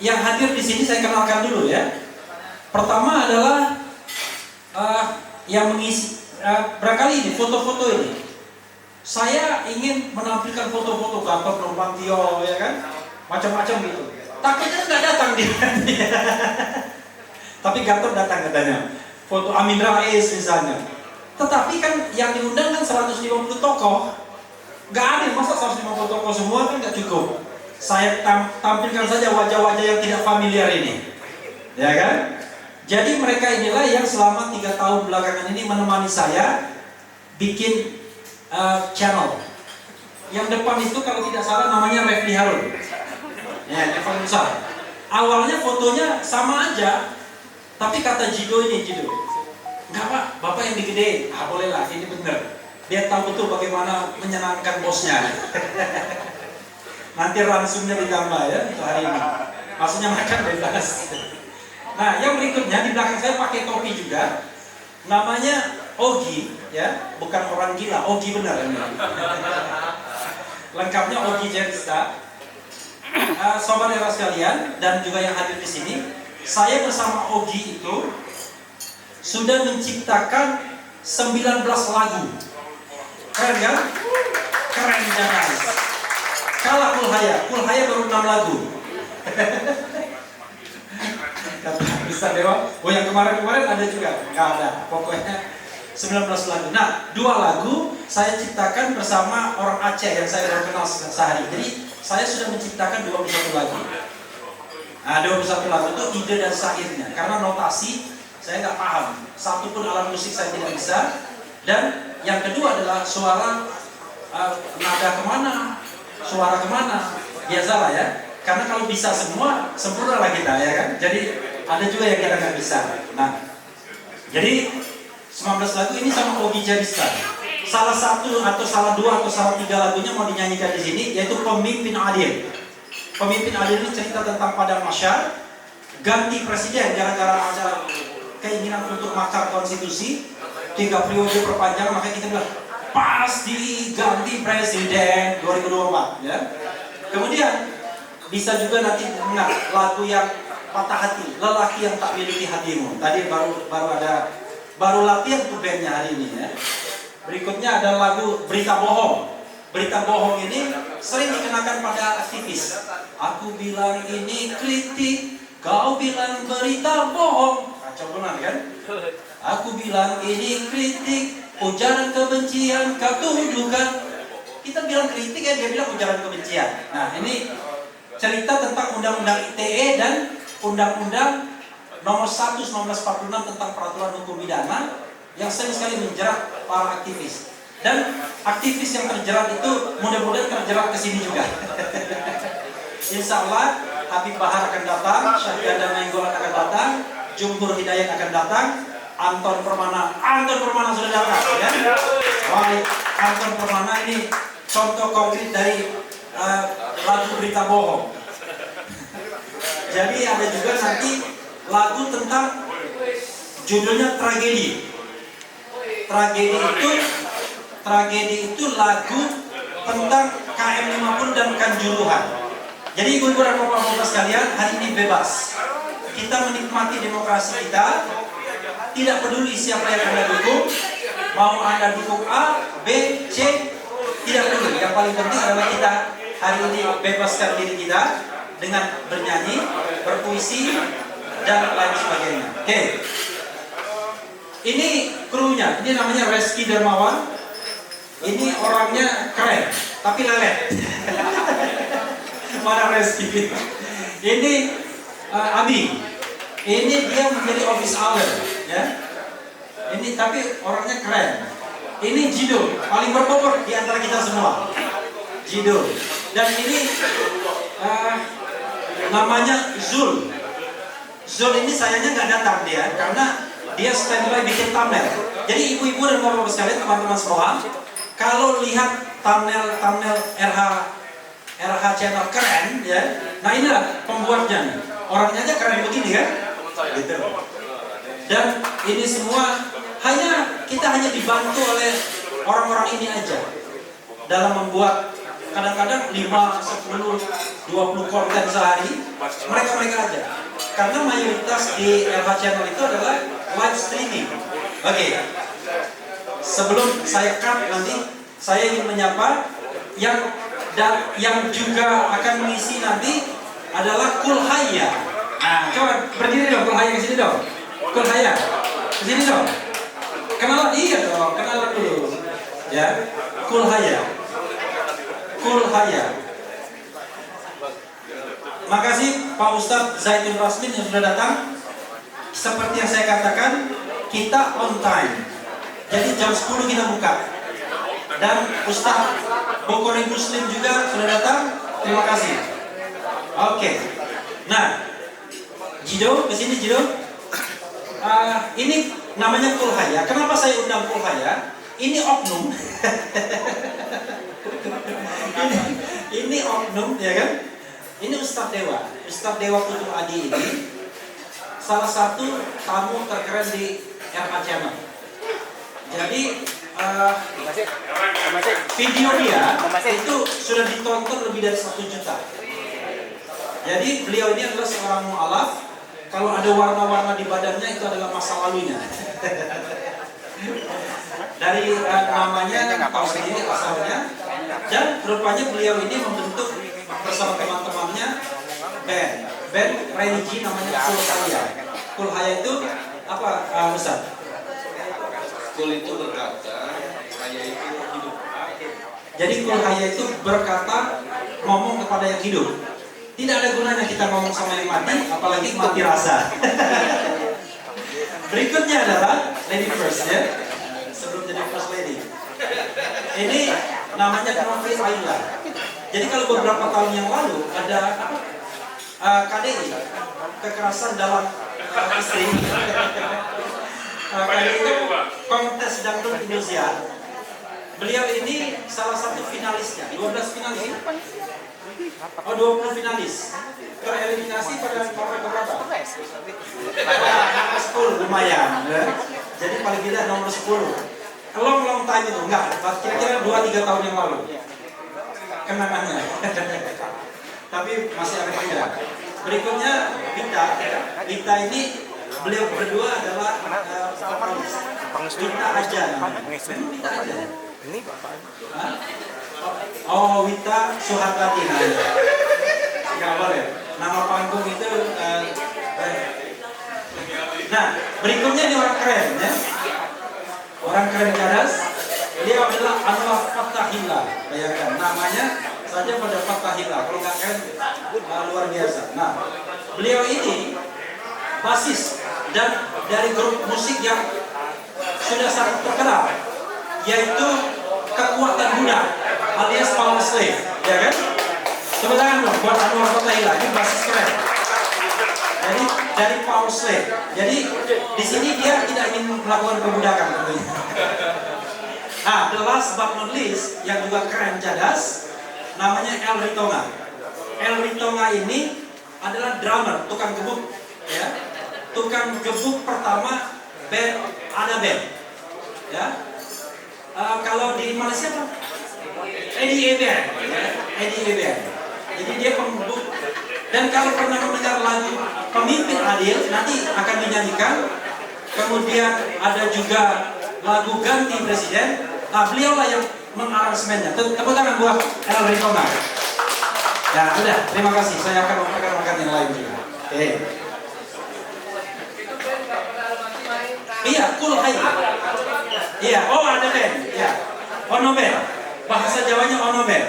Yang hadir di sini saya kenalkan dulu ya. Pertama adalah yang mengisi barangkali ini foto-foto ini. Saya ingin menampilkan foto-foto Gatot Nurmantio ya kan, macam-macam gitu. Takutnya nggak datang dia. Tapi Gatot datang katanya. Foto Amin Rais misalnya. Tetapi kan yang diundang kan 150 tokoh. Nggak ada, masa 150 tokoh semua kan nggak cukup. Saya tampilkan saja wajah-wajah yang tidak familiar ini, ya kan? Jadi mereka inilah yang selama 3 tahun belakangan ini menemani saya bikin channel. Yang depan itu kalau tidak salah namanya Refli Harun, ya, yang paling besar. Awalnya fotonya sama aja, tapi kata Jido ini, Jido, enggak pak, bapak yang digedein. Ah boleh lah, ini bener. Dia tahu betul bagaimana menyenangkan bosnya. Nanti ransumnya ditambah ya untuk hari ini. Maksudnya makan bebas. Nah, yang berikutnya di belakang saya pakai topi juga. Namanya Ogi, ya, bukan orang gila, Ogi benar ini. Lengkapnya Ogi Jerista. Sobat era sekalian dan juga yang hadir di sini, saya bersama Ogi itu sudah menciptakan 19 lagu. Keren kan? Keren jangan. Kalah Kulhaya baru 6 lagu. Kata bisa Dewa, oh yang kemarin ada juga? Nggak ada, pokoknya 19 lagu. Nah, 2 lagu saya ciptakan bersama orang Aceh yang saya baru kenal sehari. Jadi saya sudah menciptakan 21 lagu. Nah, 21 lagu itu ide dan syairnya. Karena notasi saya nggak paham, satu pun alat musik saya tidak bisa. Dan yang kedua adalah suara, nada kemana, suara kemana, biasalah ya. Karena kalau bisa semua, sempurna lah kita ya kan. Jadi ada juga yang kita nggak bisa. Nah, jadi 19 lagu ini sama Ogi Jerista. Salah satu atau salah 2 atau salah 3 lagunya mau dinyanyikan di sini, yaitu Pemimpin Adil. Pemimpin Adil ini cerita tentang Padang Mahsyar, ganti presiden gara-gara ada keinginan untuk makar konstitusi, 3 periode perpanjang, makanya kita bilang pasti ganti presiden 2024 ya. Kemudian bisa juga nanti dengar lagu yang patah hati, lelaki yang tak miliki hatimu. Tadi baru latihan tuh bandnya hari ini ya. Berikutnya ada lagu Berita Bohong. Berita bohong ini sering dikenakan pada aktivis. Aku bilang ini kritik, kau bilang berita bohong. Kacau benar kan? Aku bilang ini kritik, ujaran kebencian kau tuduhkan. Kita bilang kritik ya, dia bilang ujaran kebencian. Nah ini cerita tentang Undang-Undang ITE dan Undang-Undang Nomor 1 1946 tentang Peraturan Hukum Pidana yang sering sekali menjerat para aktivis. Dan aktivis yang terjerat itu mudah-mudahan terjerat ke sini juga. Insya Allah Habib Bahar akan datang, Syahriada Nainggolan akan datang, Jumhur Hidayat akan datang, Anton Permana sudah datang ya. Baik, Anton Permana ini contoh konkret dari lagu Berita Bohong. Jadi ada juga nanti lagu tentang judulnya Tragedi. Tragedi itu lagu tentang KM50 dan Kanjuruhan. Jadi ibu-ibu dan bapak-bapak sekalian, hari ini bebas. Kita menikmati demokrasi kita, tidak peduli siapa yang Anda dukung, mau Anda dukung A, B, C, tidak peduli. Yang paling penting adalah kita hari ini bebaskan diri kita dengan bernyanyi, berpuisi, dan lain sebagainya. Oke. Ini krunya, ini namanya Reski Dermawan. Ini orangnya keren, tapi lelet. Mana Reski? Ini Abi. Ini dia menjadi office hour, ya. Ini tapi orangnya keren. Ini Jido, paling berbobot di antara kita semua. Jido. Dan ini namanya Zul. Zul ini sayangnya nggak datang dia, karena dia standby bikin thumbnail. Jadi ibu-ibu dan bapak-bapak sekalian, teman-teman semua, kalau lihat thumbnail RH channel keren, ya. Nah inilah pembuatnya nih. Orangnya aja keren begini kan? Gitu. Dan ini semua kita hanya dibantu oleh orang-orang ini aja dalam membuat kadang-kadang 5, 10, 20 konten sehari, mereka aja. Karena mayoritas di LH Channel itu adalah live streaming. Oke. Sebelum saya cut nanti, saya ingin menyapa yang juga akan mengisi nanti adalah Kulhaya. Nah, coba berdiri dong, Kulhaya ke sini dong. Kulhaya, ke sini dong. Kenalan, iya dong, kenalan dulu. Ya, Kulhaya. Makasih Pak Ustadz Zaitun Rasmin yang sudah datang. Seperti yang saya katakan, kita on time. Jadi jam 10 kita buka. Dan Ustadz Bokori Muslim juga sudah datang. Terima kasih. Oke. Nah, Jido, kesini Jido. Ini namanya Kulhaya. Kenapa saya undang Kulhaya? Ini oknum. ini oknum, ya kan? Ini Ustadz Dewa Putu Adi ini salah satu tamu terkeren di LH Channel. Jadi video dia itu sudah ditonton lebih dari 1 juta. Jadi beliau ini adalah seorang mu'alaf. Kalau ada warna-warna di badannya itu adalah masa lalunya. Dari namanya tahu sendiri asalnya. Dan rupanya beliau ini membentuk bersama teman-temannya band religi namanya Kulhaya. Kulhaya itu apa, Ustaz? Kul itu berkata, Haya itu hidup. Jadi Kulhaya itu berkata, ngomong kepada yang hidup. Tidak ada gunanya kita ngomong sama yang mati, apalagi mati rasa. Berikutnya adalah Lady First, ya. Sebelum jadi First Lady. Ini namanya Novi Aila. Jadi kalau beberapa tahun yang lalu ada apa? KDI, kekerasan dalam istri. KDI itu kontes dangdut Indonesia. Beliau ini salah satu finalisnya, 12 finalis. Oh, 20 finalis. Tereliminasi pada nomor berapa? Nomor 10, lumayan. Ya. Jadi paling tidak nomor 10. Long time itu, enggak, kira-kira 2-3 tahun yang lalu. Kenangannya. Tapi masih ada muda. Berikutnya Vita ini beliau berdua adalah Vita aja. Vita aja. Ini Bapak. Oh, Wita Suhartati. Nggak boleh. Nama panggung itu. Nah, berikutnya ini orang keren, ya. Orang keren cadas. Dia adalah Anwar Fathahillah. Bayangkan namanya saja pada Fathahillah. Kalau nggak keren, luar biasa. Nah, beliau ini basis dan dari grup musik yang sudah sangat terkenal, yaitu Kekuatan Buddha alias Power Slave, ya kan? Tepuk tangan dong buat Anwar Fathahillah, ini basis keren. Jadi dari Power Slave. Jadi di sini dia tidak ingin melakukan perbudakan tentunya. Nah, the last but not least yang juga keren cadas, namanya El Ritonga. El Ritonga ini adalah drummer, tukang gebuk, ya. Tukang gebuk pertama band ada band, ya. Kalau di Malaysia apa? Eddie Eben, Eddie Eben. Jadi dia pembuk. Dan kalau pernah mendengar lagu Pemimpin Adil, nanti akan dinyanyikan. Kemudian ada juga lagu Ganti Presiden. Nah, beliau lah yang mengaransemennya. Tepuk tangan buat El Ritonga. Ya, udah. Terima kasih. Saya akan memperkenalkan yang lain juga. Oke. Iya, Kulhaya. Iya, oh ada band. Iya. Ono band. Bahasa Jawanya ono band.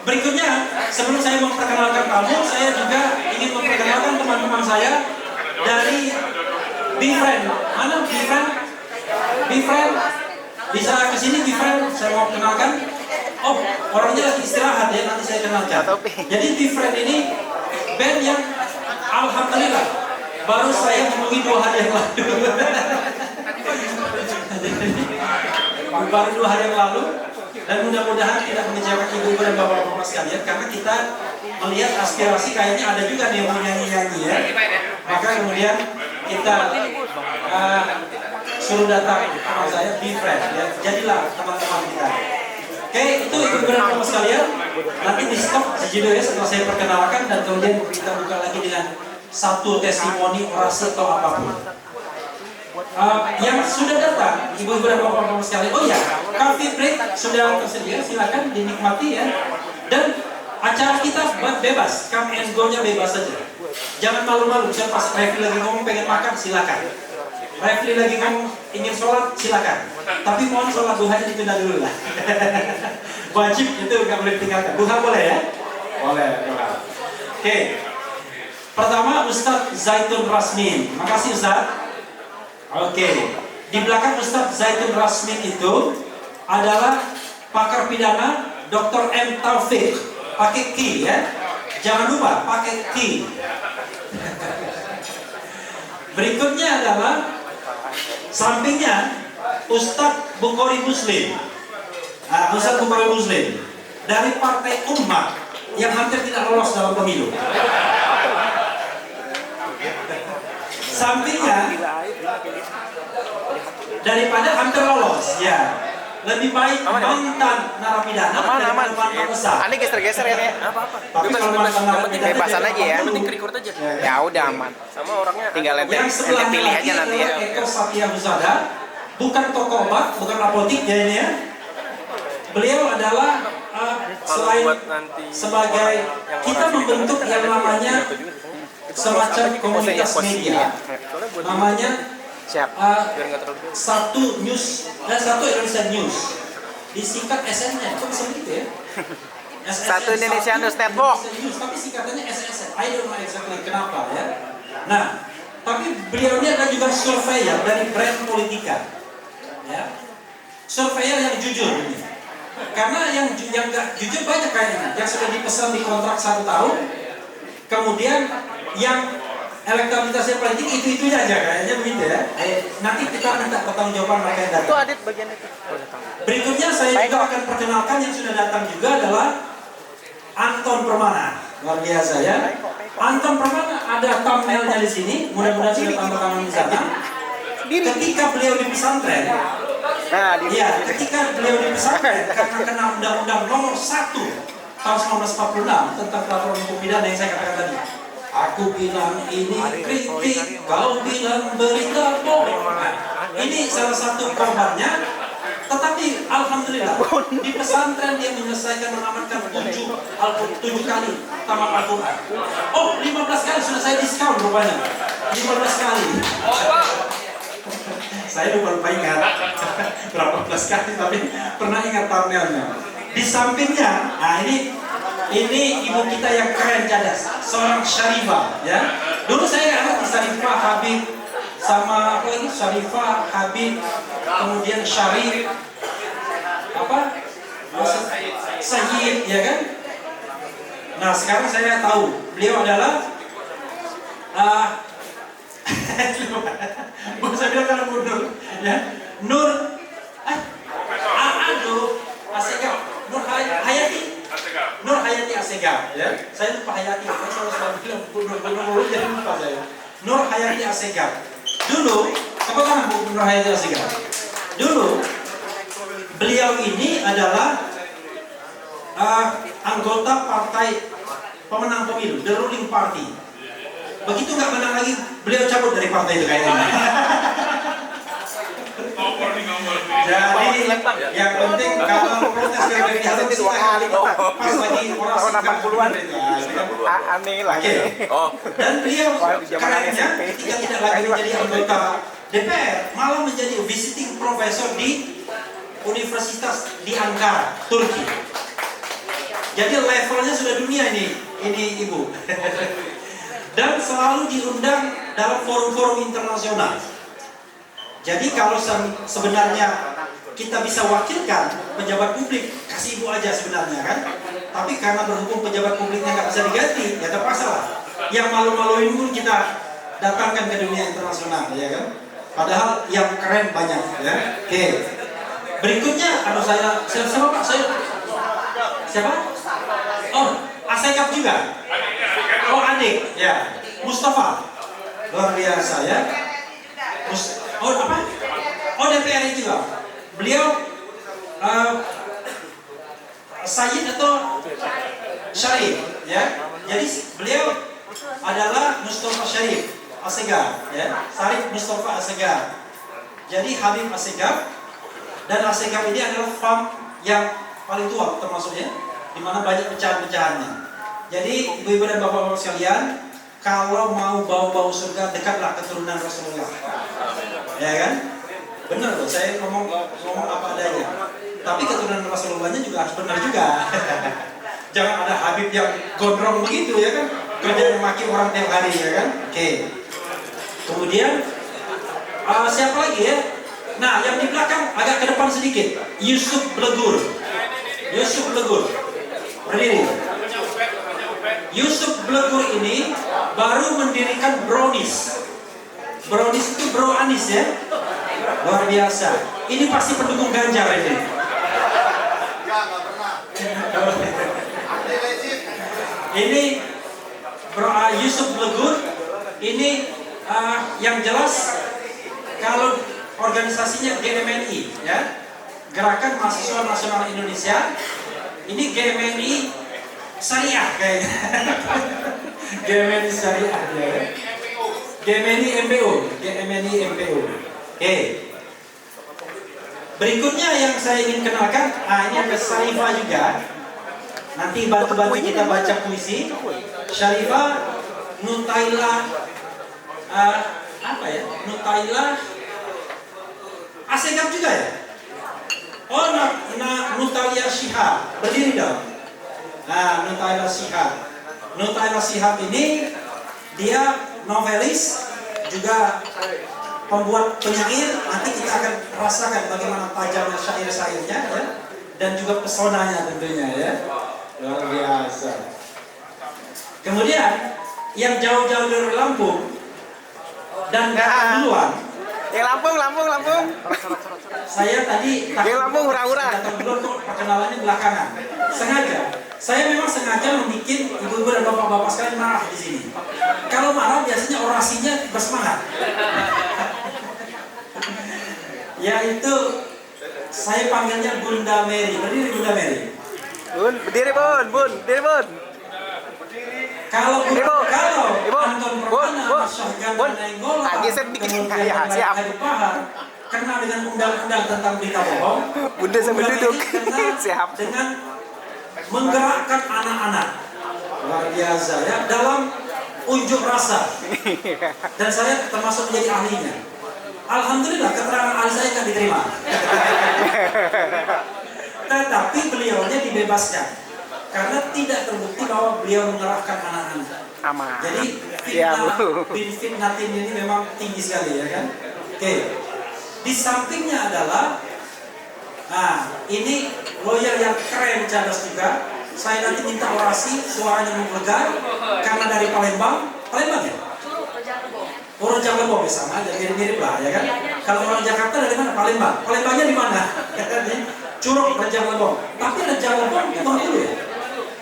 Berikutnya, sebelum saya memperkenalkan kamu, saya juga ingin memperkenalkan teman-teman saya dari Befriend. Mana Befriend? Befriend, bisa kesini Befriend, saya mau kenalkan. Oh, orangnya lagi istirahat ya, nanti saya kenalkan. Jadi Befriend ini band yang alhamdulillah baru saya hubungi 2 hari yang lalu. Baru 2 hari yang lalu. Dan mudah-mudahan tidak mengecewakan ibu dan bapak-bapak sekalian, karena kita melihat aspirasi kayaknya ada juga nih yang mau nyanyi-nyanyi, ya. Maka kemudian kita suruh datang teman saya Befriend, ya. Jadilah teman-teman kita. Oke, itu ibu dan bapak sekalian. Nanti di stop sejujurnya setelah saya perkenalkan dan kemudian kita buka lagi dengan satu testimoni, orasi atau apapun. Yang sudah datang, ibu-ibu dan bapak-bapak sekalian, oh ya, coffee break sudah tersedia, silakan dinikmati ya. Dan acara kita bebas, come and go-nya bebas saja. Jangan malu-malu, misalnya pas Refli lagi ngomong pengen makan, silakan. Refli lagi ngomong ingin sholat, silakan. Tapi mohon sholat duhanya ditunda dulu lah. Wajib itu nggak boleh ditinggalkan. Duha boleh ya? Boleh, duha. Oke. Pertama Ustadz Zaitun Rasmin. Makasih Ustadz. Oke. Di belakang Ustadz Zaitun Rasmin itu adalah pakar pidana Dr. M. Taufik. Pakai Ki ya. Jangan lupa pakai Ki. Berikutnya adalah sampingnya Ustadz Bukhari Muslim. Ustadz Bukhari Muslim dari Partai Umat yang hampir tidak lolos dalam pemilu. Sampingnya daripada hampir lolos ya. Lebih baik mantan narapidana daripada mantan besar. Aneh geser-geser ya. Tapi kalau mantan narapidana Bebasan aja ya. Penting record aja. Ya udah aman. Sama orangnya Tinggal ente yang sebelahnya pilih lagi aja nanti ya. adalah Eko Satya Husada, bukan tokoh obat, bukan apotik ya ini ya. Beliau adalah selain sebagai kita membentuk yang namanya semacam komunitas media, namanya Siap. satu news dan satu Indonesia News, disingkat SN-nya, kok bisa begitu ya? SSN, Satu Indonesia News Network. News, tapi singkatannya SSN. I don't know exactly kenapa ya. Nah, tapi beliau ini adalah juga surveyor dari brand Politika, ya. Surveyor yang jujur ini. Karena yang nggak jujur banyak kayaknya, yang sudah dipesan di kontrak 1 tahun, kemudian yang elektabilitasnya paling tinggi itu aja kayaknya begitu ya. Nanti kita minta pertanggungjawaban mereka yang Itu datang. Adit bagian itu. Berikutnya saya juga akan perkenalkan yang sudah datang juga adalah Anton Permana. Luar biasa ya. Anton Permana ada thumbnailnya di sini. Mudah-mudahan sudah tanda tangan di sana. Ketika beliau di pesantren, ya, ketika beliau di pesantren karena kena undang-undang nomor 1 tahun 1946 tentang peraturan hukum pidana yang saya katakan tadi. Aku bilang ini kritik, kau bilang berita bohong. Ini salah satu korbannya. Tetapi alhamdulillah di pesantren dia menyelesaikan mengamankan 7 kali tamat Al-Quran. Oh, 15 kali sudah saya diskon rupanya. 15 kali. Saya lupa ingat berapa belas kali, tapi pernah ingat thumbnailnya. Di sampingnya, nah ini ibu kita yang keren cadas, seorang Syarifah ya. Dulu saya ngerti Syarifah Habib sama apa ini Syarifah Habib, kemudian Syarif apa Sayyid ya kan. Nah sekarang saya tahu beliau adalah saya bilang kalau Nur ya Nur Asegaf Nur Hayati Asegaf ya. Saya lupa Hayati, saya selalu bilang Nur jadi lupa saya. Nur Hayati Asegaf. Dulu, apa kan Nur Hayati Asegaf? Dulu beliau ini adalah anggota partai pemenang pemilu, the ruling party. Begitu nggak menang lagi, beliau cabut dari partai itu kayaknya. Jadi yang penting kalau protes yang dari atas Dua kali pas lagi orasi tahun 80-an. Aneh lah. Oke. Dan beliau kerennya ketika tidak lagi menjadi anggota DPR, malah menjadi visiting professor di Universitas di Ankara, Turki. Jadi levelnya sudah dunia ini ibu. Dan selalu diundang dalam forum-forum internasional. Jadi kalau sebenarnya kita bisa wakilkan pejabat publik, kasih ibu aja sebenarnya kan. Tapi karena berhubung pejabat publiknya nggak bisa diganti, ya terpaksa lah. Yang malu-maluin pun kita datangkan ke dunia internasional, ya kan. Padahal yang keren banyak, ya. Oke. Berikutnya, siapa Pak? Siapa? Oh, Asegaf juga. Oh, adik, ya. Mustafa. Luar biasa ya. Oh, apa? Oh, DPR juga. Beliau Sayyid atau Syarif, ya. Jadi beliau adalah Mustafa Syarif Assegaf, ya. Syarif Mustafa Assegaf. Jadi Habib Assegaf, dan Assegaf ini adalah farm yang paling tua termasuknya, di mana banyak pecahan-pecahannya. Jadi ibu-ibu dan bapak-bapak sekalian, kalau mau bau-bau surga, dekatlah keturunan Rasulullah. Ya kan? Benar loh, saya ngomong apa adanya. Tapi keturunan Rasulullahnya juga harus benar juga. Jangan ada Habib yang gondrong begitu, ya kan? Kerja maki orang tiap hari, ya kan? Oke. Kemudian siapa lagi ya? Nah, yang di belakang agak ke depan sedikit. Yusuf Blegur. Yusuf Blegur. Berdiri. Yusuf Blegur ini baru mendirikan Brownies. Brownies itu Bro Anis, ya. Luar biasa. Ini pasti pendukung Ganjar ini. Ini Yusuf Blegur. Ini yang jelas kalau organisasinya GMNI, ya. Gerakan Mahasiswa Nasional Indonesia. Ini GMNI Syariah kayaknya. GMNI Syariah, ya. GMNI MPO. GMNI MPO. Oke. Berikutnya yang saya ingin kenalkan, ini ada Syarifah juga. Nanti bantu-bantu kita baca puisi. Syarifah Nutailah Nutailah Assegaf juga, ya? Oh, Nutailah Shihab. Berdiri dong. Nah, Nutailah Shihab. Nutailah Shihab ini dia novelis, juga pembuat penyair. Nanti kita akan rasakan bagaimana tajamnya syair-syairnya, ya, dan juga pesonanya tentunya, ya. Luar biasa. Kemudian yang jauh-jauh dari Lampung dan duluan. Yang Lampung. Saya tadi Yang Lampung hura-hura. datang duluan kok, perkenalannya belakangan. Sengaja. Saya memang sengaja membuat ibu-ibu dan bapak-bapak sekalian marah di sini. Kalau marah biasanya orasinya bersemangat. Yaitu saya panggilnya Bunda Mary. Berdiri Bunda Mary. Bun, berdiri Bun. Kalau Ibu. Anton Permana, Syahgan Bun. Nainggolan, Geser dikit. kemudian Ya, siap. Adi Pahar, kena dengan undang-undang tentang berita bohong. Bunda sambil Undang duduk. ini kena Siap. dengan menggerakkan anak-anak. Luar biasa, ya, dalam unjuk rasa. Dan saya termasuk menjadi ahlinya. Alhamdulillah keterangan ahli saya kan diterima. Tetapi beliaunya dibebaskan karena tidak terbukti bahwa beliau mengerahkan anak-anak. Aman. Jadi Ya, Bu. fitnatin ini memang tinggi sekali, ya kan? Oke. Di sampingnya adalah, ini lawyer yang keren, cerdas juga. Saya nanti minta orasi, suaranya menggelegar karena dari Palembang ya? Rojang Lebong sama, jadi mirip lah, ya kan? Kalau orang Jakarta dari mana? Palembangnya di mana? Curug Rojang Lebong. Tapi Rojang Lebong itu Bengkulu, ya?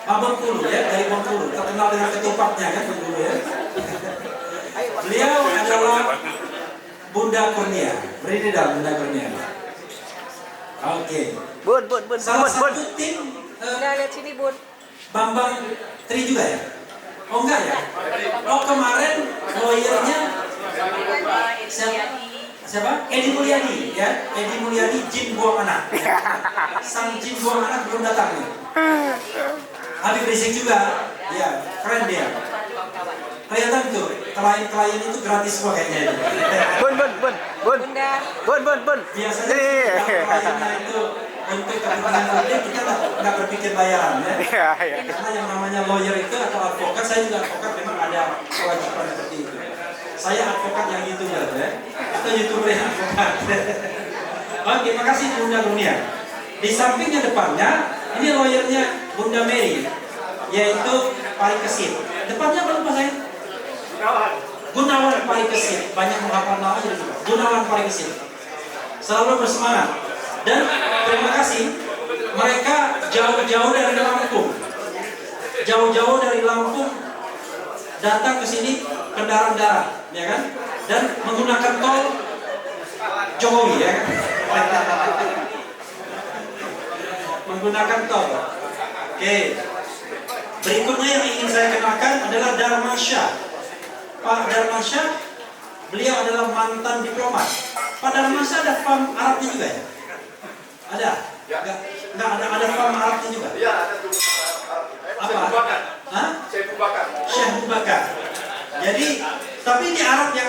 Bengkulu, ya, dari Bengkulu. Terkenal dengan ketupatnya, kan, Bengkulu, ya? Beliau adalah Bunda Kurnia. Berdiri dalam Bunda Kurnia. Oke. Bun. Salah satu tim Lihat sini, Bun. Bambang Tri juga, ya? Oh, enggak, ya? Oh, kemarin lawyernya siapa? Edi Mulyadi, ya. Edi Mulyadi, jin buang anak. Sang jin buang anak belum datang nih. Habib Rizik juga, ya, keren dia. Kelihatan tuh, klien itu gratis semua kayaknya. Bun. Biasanya kliennya itu untuk kepentingan publik kita nggak berpikir bayaran, ya. Iya. Karena yang namanya lawyer itu atau advokat, saya juga advokat, memang ada kewajiban seperti itu. Saya advokat yang YouTuber, ya, atau YouTuber yang advokat. Oke, makasih Bunda Dunia. Di sampingnya depannya, ini lawyernya Bunda Mary, yaitu Parikesit. Depannya apa lupa saya? Gunawan Parikesit. Banyak menghafal nama jadi Gunawan Parikesit. Selalu bersemangat. Dan terima kasih, mereka jauh-jauh dari Lampung. Jauh-jauh dari Lampung datang ke sini kendaraan darat, ya kan? Dan menggunakan tol Jokowi, ya kan? Menggunakan tol. Oke. Berikutnya yang ingin saya kenalkan adalah Darmansyah. Pak Darmansyah, beliau adalah mantan diplomat. Pak Darmansyah ada fam Arabnya juga ya? Ada? Enggak ada fam Arabnya juga? Iya, ada tuh. Apa? Hah? Syekh Abu Bakar. Syekh Abu Bakar. Jadi, tapi ini Arab yang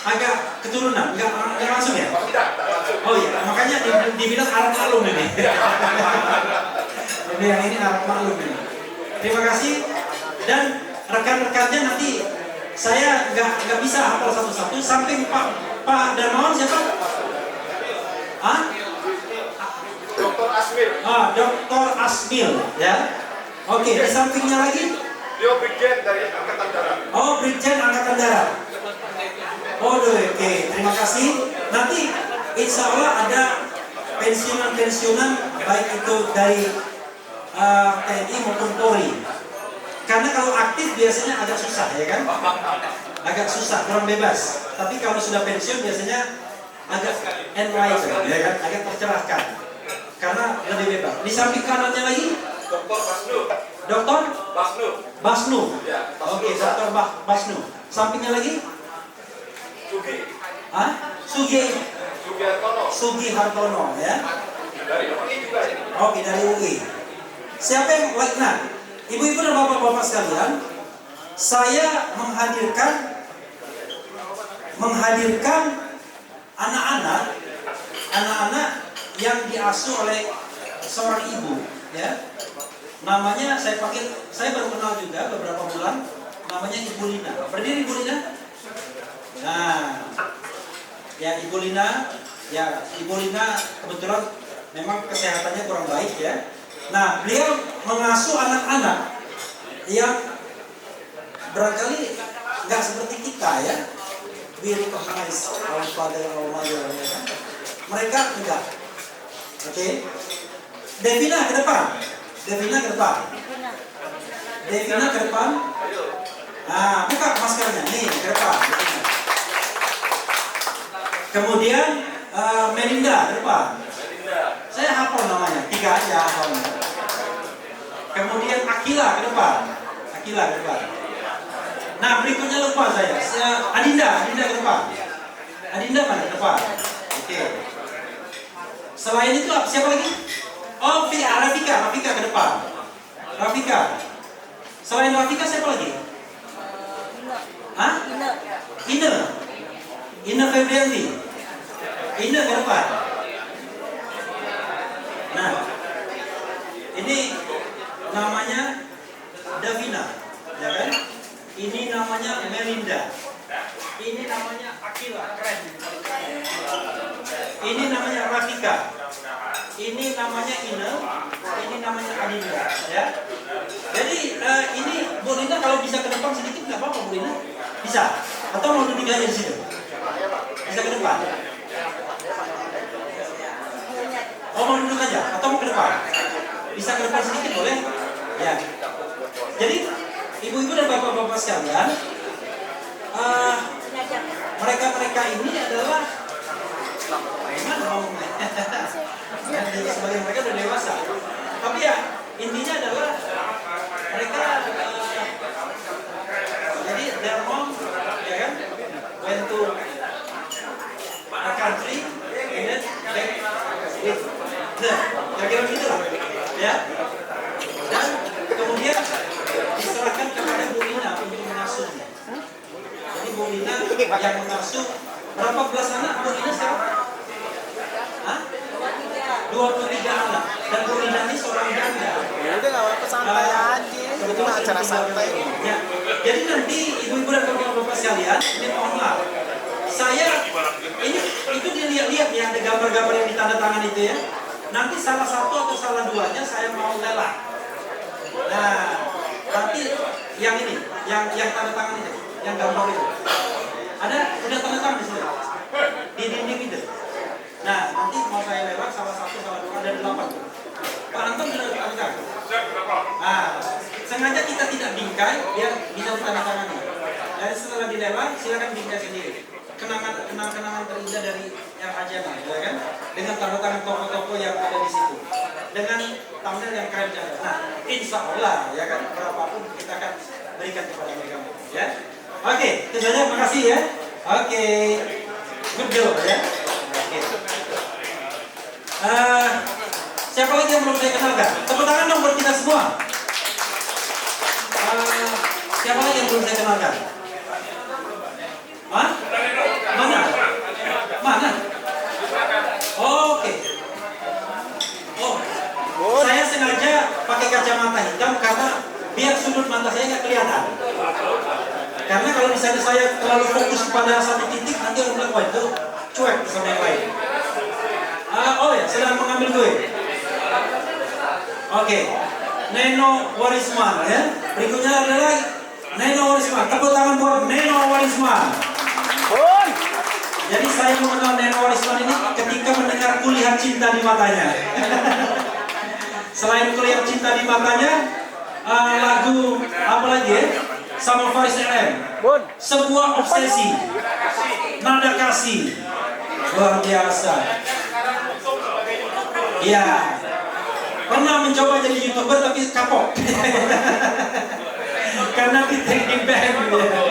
agak keturunan, enggak langsung ya? Tidak langsung. Oh iya, makanya dibilang Arab maklum ini. Jadi yang ini Arab maklum ini. Terima kasih. Dan rekan-rekannya nanti saya nggak bisa hafal satu-satu. Samping Pak Darmawan siapa? Ah? Dr. Asmil. Dr. Asmil, ya. Oke, di sampingnya lagi. Dia brigjen dari Angkatan Darat. Oh, Brigjen Angkatan Darat. Oh, oke. Terima kasih. Nanti insya Allah ada pensiunan baik itu dari TNI maupun Polri. Karena kalau aktif biasanya agak susah, ya kan? Agak susah, kurang bebas. Tapi kalau sudah pensiun biasanya agak enlightened, ya kan? Agak tercerahkan. Karena lebih bebas. Di samping kanannya lagi, Dr. Basnu. Dr. Basnu. Basnu. Ya, Basnu. Oke, Dr. Basnu. Sampingnya lagi, Sugi. Sugi Hartono. Sugi Hartono, ya. Dari UI juga ini. Oke, dari UI. Siapa yang nah, ibu-ibu dan bapak-bapak sekalian, saya menghadirkan anak-anak yang diasuh oleh seorang ibu, ya. Namanya saya baru kenal juga beberapa bulan. Namanya Ibu Lina. Berdiri Ibu Lina. Nah, ya Ibu Lina kebetulan memang kesehatannya kurang baik ya. Nah, beliau mengasuh anak-anak yang barangkali nggak seperti kita ya. We recognize our father, our mother, ya kan? Mereka enggak. Oke. Devina ke depan. Devina ke depan. Nah, buka maskernya nih ke depan. Kemudian Melinda ke depan. Saya hafal namanya, 3 aja hafalnya. Kemudian Akila ke depan. Nah, berikutnya lupa saya. Adinda ke depan. Adinda mana ke depan? Oke. Selain itu siapa lagi? Oh, Rafika ke depan. Rafika. Selain Rafika siapa lagi? Hah? Ina Febrianti. Ina ke depan. Nah, ini namanya Davina, ya kan? Ini namanya Melinda. Ini namanya Akila, keren. Ini namanya Rafika. Ini namanya Ina. Ini namanya Adinda, ya. Jadi ini Bu Lina kalau bisa ke depan sedikit nggak apa-apa Bu Lina? Bisa? Atau mau duduk aja di situ? Bisa ke depan? Oh, mau duduk aja? Atau mau ke depan? Bisa ke depan sedikit boleh? Ya. Jadi ibu-ibu dan bapak-bapak sekalian, mereka ini adalah gimana ngomongnya? Sebagian mereka sudah dewasa. Tapi ya intinya adalah mereka jadi their mom, ya kan, went to a country and then back with them. Kira-kira begitu lah, ya. Dan kemudian diserahkan kepada Bu Lina untuk mengasuhnya. Jadi Bu Lina yang mengasuh berapa belas anak Bu Lina sekarang? Hah? 23 anak. Dan Bu Lina ini seorang janda. Ya udah nggak apa-apa, santai aja. Kebetulan Acara santai. Ya. Jadi nanti ibu-ibu dan bapak-bapak sekalian, ini mohon maaf. Saya itu dilihat-lihat ya, ada gambar-gambar yang ditandatangan itu ya. Nanti salah satu atau salah duanya saya mau lelang. Nah, nanti yang ini, yang tanda tangan itu, yang gambar itu. Ada udah tanda tangan di sini. Di dinding itu. Nah, nanti mau saya lelang salah satu, salah dua, ada 8. Pak Anton sudah tanda tangan. Nah, sengaja kita tidak bingkai biar bisa ditandatangani. Dan setelah dilelang silakan bingkai sendiri. Kenangan terindah dari yang Ajana, ya kan? Dengan tanda tangan toko-toko yang ada di situ. dengan thumbnail yang keren juga. Nah, insya Allah ya kan berapapun kita akan berikan kepada mereka ya. Oke, itu saja. Makasih ya. Oke, good job ya. Oke. Siapa lagi yang belum saya kenalkan? Tepuk tangan dong buat kita semua. Siapa lagi yang belum saya kenalkan? Hah? Mana? Mana? Oke. Oh, saya sengaja pakai kacamata hitam karena biar sudut mata saya nggak kelihatan. Karena kalau misalnya saya terlalu fokus pada satu titik, nanti orang bilang, wah itu cuek sama yang lain. Oh ya, sedang mengambil gue. Oke, Neno Warisman ya. Berikutnya adalah Neno Warisman. Tepuk tangan buat Neno Warisman. Jadi saya mengenal Neno Warisman ini ketika mendengar Kulihat Cinta di Matanya. Selain Kulihat Cinta di Matanya, lagu apa lagi ya? Sama Faris RM. Sebuah Obsesi. Nada Kasih. Luar biasa. Iya. Pernah mencoba jadi YouTuber tapi kapok. Karena di take back gitu ya.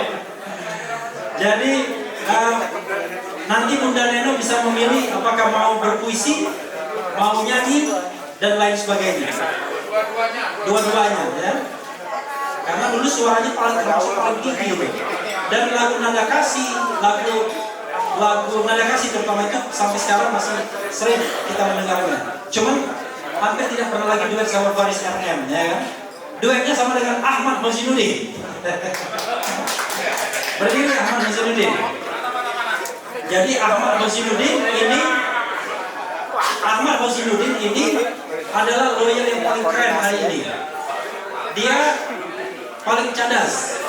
Jadi nanti Bunda Neno bisa memilih apakah mau berpuisi, mau nyanyi, dan lain sebagainya. Dua-duanya ya. Karena dulu suaranya paling tinggi gitu. Dan lagu Nada Kasih, lagu Nada Kasih terutama itu sampai sekarang masih sering kita mendengarnya. Cuman hampir tidak pernah lagi duet sama Faris RM ya kan. Duetnya sama dengan Ahmad Mazinuddin. Berdiri Ahmad Mazinuddin. Jadi Ahmad Mazinuddin ini adalah lawyer yang paling keren hari ini. Dia paling cadas.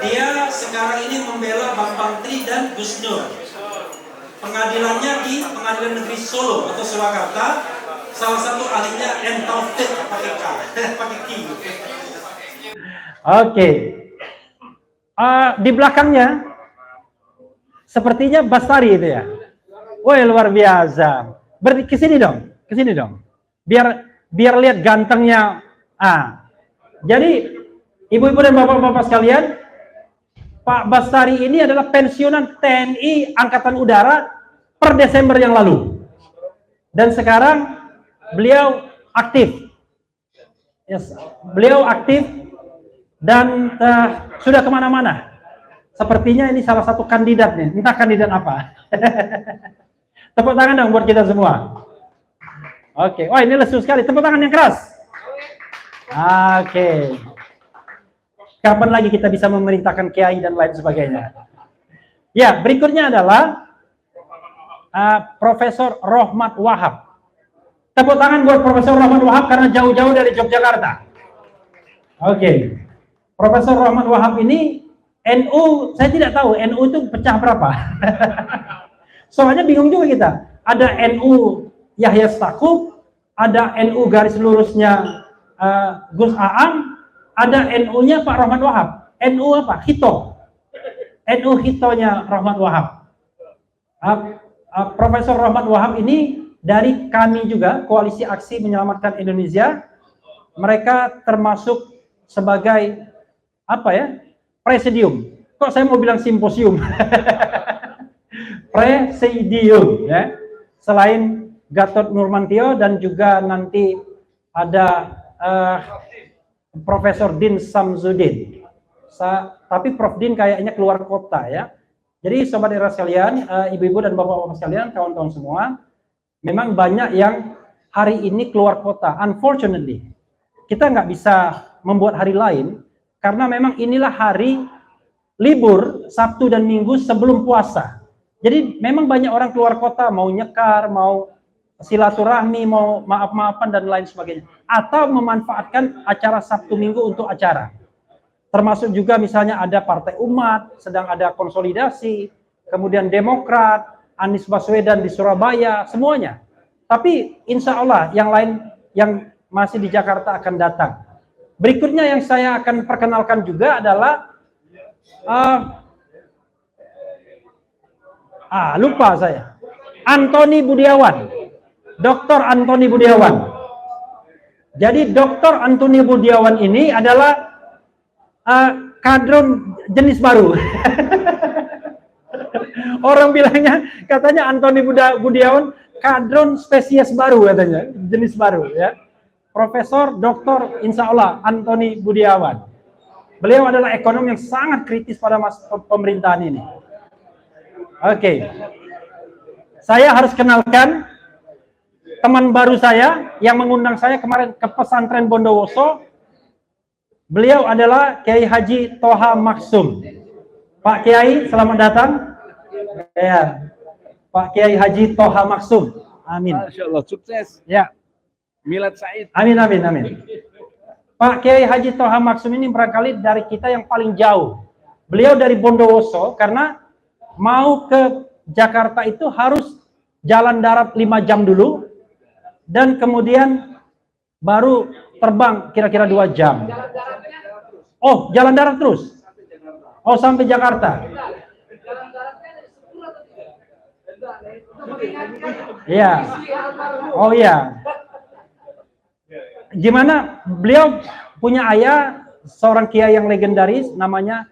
Dia sekarang ini membela Bambang Tri dan Gus Nur. Pengadilannya di Pengadilan Negeri Solo atau Surakarta. Salah satu ahlinya M. Taufik pakai K, pakai Q. Oke. Di belakangnya sepertinya Bastari itu ya. Woi luar biasa. Kesini dong, kesini dong. Biar lihat gantengnya. Jadi ibu-ibu dan bapak-bapak sekalian, Pak Bastari ini adalah pensiunan TNI Angkatan Udara per Desember yang lalu. Dan sekarang beliau aktif. Yes, beliau aktif dan sudah kemana-mana. Sepertinya ini salah satu kandidatnya. Entah kandidat apa. Tepuk tangan dong buat kita semua. Oke. Wah ini lesu sekali. Tepuk tangan yang keras. Oke. Kapan lagi kita bisa memerintahkan kiai dan lain sebagainya. Ya, berikutnya adalah Profesor Rohmat Wahab. Tepuk tangan buat Profesor Rohmat Wahab karena jauh-jauh dari Yogyakarta. Oke. Profesor Rohmat Wahab ini NU, saya tidak tahu NU itu pecah berapa. Soalnya bingung juga kita. Ada NU Yahya Stakuf, ada NU garis lurusnya Gus Aam, ada NU-nya Pak Rohmat Wahab. NU apa? Hito. NU Hitonya Rohmat Wahab. Profesor Rohmat Wahab ini dari kami juga, Koalisi Aksi Menyelamatkan Indonesia. Mereka termasuk sebagai apa ya? Presidium. Kok saya mau bilang simposium? Presidium ya. Selain Gatot Nurmantio dan juga nanti ada Profesor Din Samsudin. Tapi Prof Din kayaknya keluar kota ya. Jadi sobat era sekalian, ibu-ibu dan bapak-bapak sekalian, kawan-kawan semua, memang banyak yang hari ini keluar kota. Unfortunately, kita nggak bisa membuat hari lain karena memang inilah hari libur Sabtu dan Minggu sebelum puasa. Jadi memang banyak orang keluar kota mau nyekar, mau silaturahmi, mau maaf-maafan dan lain sebagainya. Atau memanfaatkan acara Sabtu Minggu untuk acara. Termasuk juga misalnya ada Partai Umat, sedang ada konsolidasi, kemudian Demokrat, Anies Baswedan di Surabaya, semuanya. Tapi insya Allah yang lain yang masih di Jakarta akan datang. Berikutnya yang saya akan perkenalkan juga adalah lupa saya. Antoni Budiawan. Dr. Antoni Budiawan. Jadi Dr. Antoni Budiawan ini adalah kadron jenis baru. Orang bilangnya, katanya Antoni Budiawan kadron spesies baru katanya, jenis baru ya. Profesor Dr. Insya Allah Antoni Budiawan. Beliau adalah ekonom yang sangat kritis pada masa pemerintahan ini. Oke. Saya harus kenalkan teman baru saya yang mengundang saya kemarin ke pesantren Bondowoso. Beliau adalah Kiai Haji Toha Maksum. Pak Kiai, selamat datang. Ya, Pak Kiai Haji Toha Maksum. Amin. Masya Allah, sukses. Ya. Milad Said. Amin, amin, amin. Pak Kiai Haji Toha Maksum ini barangkali dari kita yang paling jauh. Beliau dari Bondowoso karena mau ke Jakarta itu harus jalan darat 5 jam dulu dan kemudian baru terbang kira-kira 2 jam. Oh, jalan darat terus? Oh, sampai Jakarta? Iya. Oh iya. Gimana? Beliau punya ayah seorang kiai yang legendaris namanya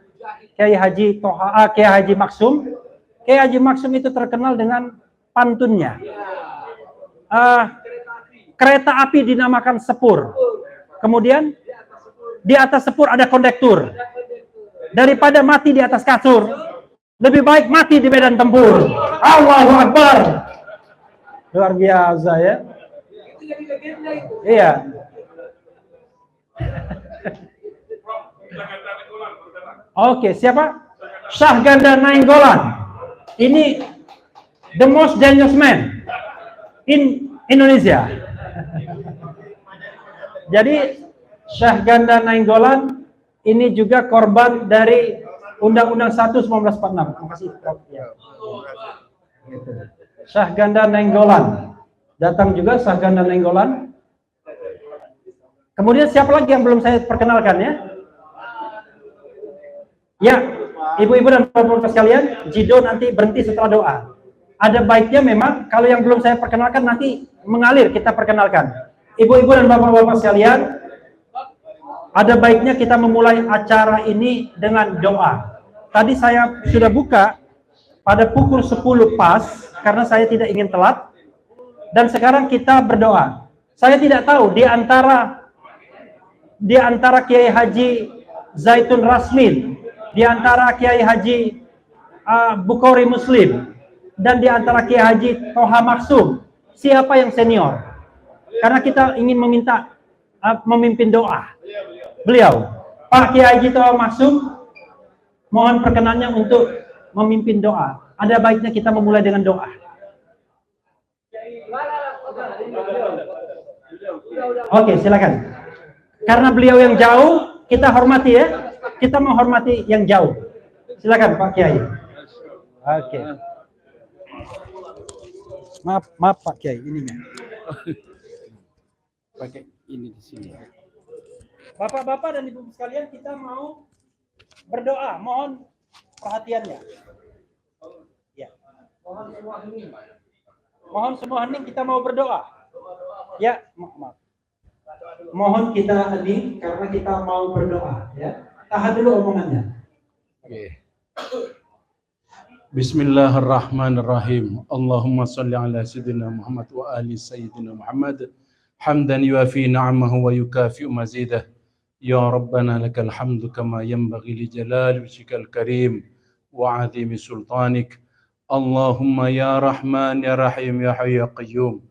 Kiai Haji Toha, Kiai Haji Maksum. Kiai Haji Maksum itu terkenal dengan pantunnya. Kereta api dinamakan sepur. Kemudian di atas sepur ada kondektur. Daripada mati di atas kasur, lebih baik mati di medan tempur. Allahu Akbar. Luar biasa ya. Iya. Oke, siapa? Syahganda Nainggolan. Ini the most dangerous man in Indonesia. Jadi Syahganda Nainggolan ini juga korban dari Undang-Undang 1 1946. Terima kasih. Syahganda Nainggolan. Datang juga Syahganda Nainggolan. Kemudian siapa lagi yang belum saya perkenalkan ya? Ya, ibu-ibu dan bapak-bapak sekalian, Jido nanti berhenti setelah doa. Ada baiknya memang kalau yang belum saya perkenalkan nanti mengalir kita perkenalkan. Ibu-ibu dan bapak-bapak sekalian, ada baiknya kita memulai acara ini dengan doa. Tadi saya sudah buka pada pukul 10 pas karena saya tidak ingin telat. Dan sekarang kita berdoa. Saya tidak tahu di antara Kiai Haji Zaitun Rasmin, di antara Kiai Haji Bukhari Muslim, dan di antara Kiai Haji Toha Maksum, siapa yang senior? Karena kita ingin meminta memimpin doa. Beliau, Pak Kiai Haji Toha Maksum, mohon perkenannya untuk memimpin doa. Ada baiknya kita memulai dengan doa. Oke, silakan. Karena beliau yang jauh, kita hormati ya. Kita menghormati yang jauh. Silakan Pak Kiai. Oke. Maaf Pak Kiai, ininya. Pakai ini di sini. Bapak-bapak dan ibu sekalian, kita mau berdoa. Mohon perhatiannya. Ya. Mohon semua hening, kita mau berdoa. Ya, maaf. Mohon kita hening karena kita mau berdoa. Ya, tahan dulu omongannya. Oke. Bismillahirrahmanirrahim. Allahumma salli ala sayyidina Muhammad wa ali sayyidina Muhammad. Hamdan yuafi ni'amahu wa yukafi'u mazidah. Ya Rabbana lakal hamdu kama yanbaghi li jalali wajhikal karim wa 'azimi sultanik. Allahumma ya Rahman ya Rahim ya Hayyu ya Qayyum.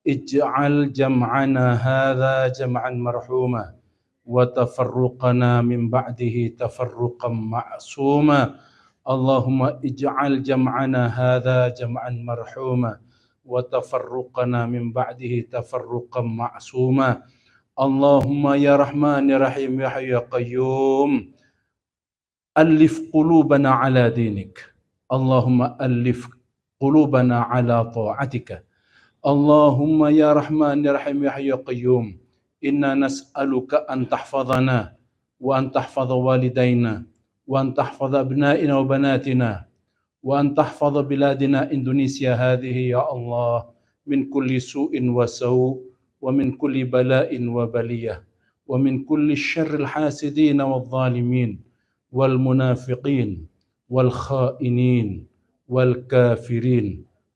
Ij'al jam'ana hadha jam'an marhuma wa tafarruqana min ba'dihi tafarruqan ma'suma. Allahumma ij'al jam'ana hadha jam'an marhuma wa tafarruqana min ba'dihi tafarruqan ma'suma. Allahumma ya Rahman ya Rahim ya Hayyu ya Qayyum. Alif qulubana ala dinik. Allahumma alif qulubana ala ta'atika. Allahumma ya Rahman ya Rahim ya Hayyu ya Qayyum. Inna nas'aluka an tahfazana wa an tahfaza walidaina wa an tahfaza abnaina wa banatina wa an tahfaza biladina Indonesia hadhihi ya Allah min kulli su'in wa saw' ومن كل بلاء وبلية ومن كل الشر الحاسدين والظالمين والمنافقين والخائنين والكافرين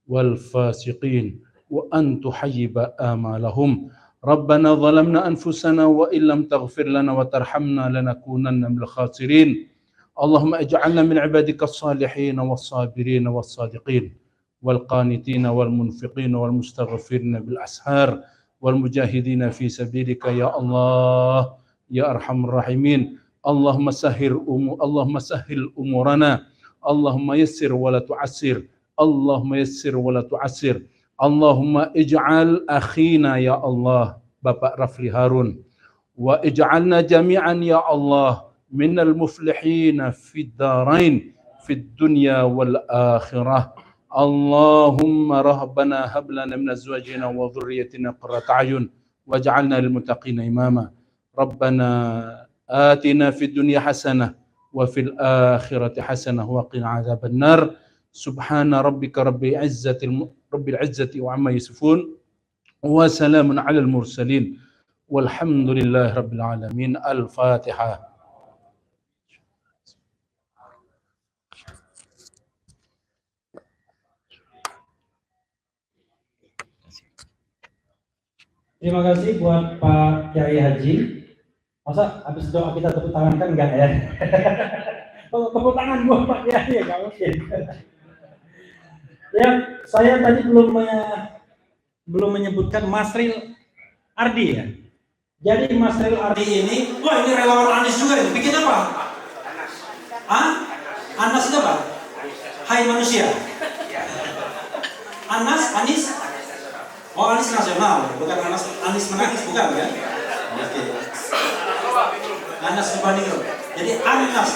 والفاسقين وأن تحيب آمالهم. ربنا ظلمنا أنفسنا وإن لم تغفر لنا وترحمنا لنكونن من الخاسرين. اللهم اجعلنا من عبادك الصالحين والصابرين والصادقين والقانتين والمنفقين والمستغفرين بالأسحار والمجاهدين في سبيلك يا الله يا أرحم الراحمين. اللهم سهل أمورنا، اللهم يسر ولا تعسر، اللهم يسر ولا تعسر. اللهم اجعل أخينا يا الله Bapak Rafli Harun wa ij'alna jami'an ya Allah minal muflihina fid darain fid dunya wal akhirah. Allahumma rabbana hab lana min azwajina wa dhurriyyatina qurrata a'yun waj'alna lil muttaqina imama. Rabbana atina fid dunya hasanah wa fil akhirati hasanah wa qina adzaban nar. Subhana rabbika rabbil izzati wa amma yasifun wa salamun alal mursalin walhamdulillahi rabbil alamin. Al-Fatihah. Terima kasih buat Pak Kiai Haji. Masa habis doa kita tepuk tangan kan enggak ya? Kalau tepuk tangan buat Pak Kiai ya enggak mungkin. Ya, saya tadi belum menyebutkan Masril Ardi ya. Jadi Masril Ardi ini, Wah, ini relawan Anies juga ini. Bikin apa? Hah? Anas itu apa? Hai manusia. Anies? Oh, Anies nasional, bukan Anies menangis, bukan kan? Oke. Anas berbanding loh. Jadi Anas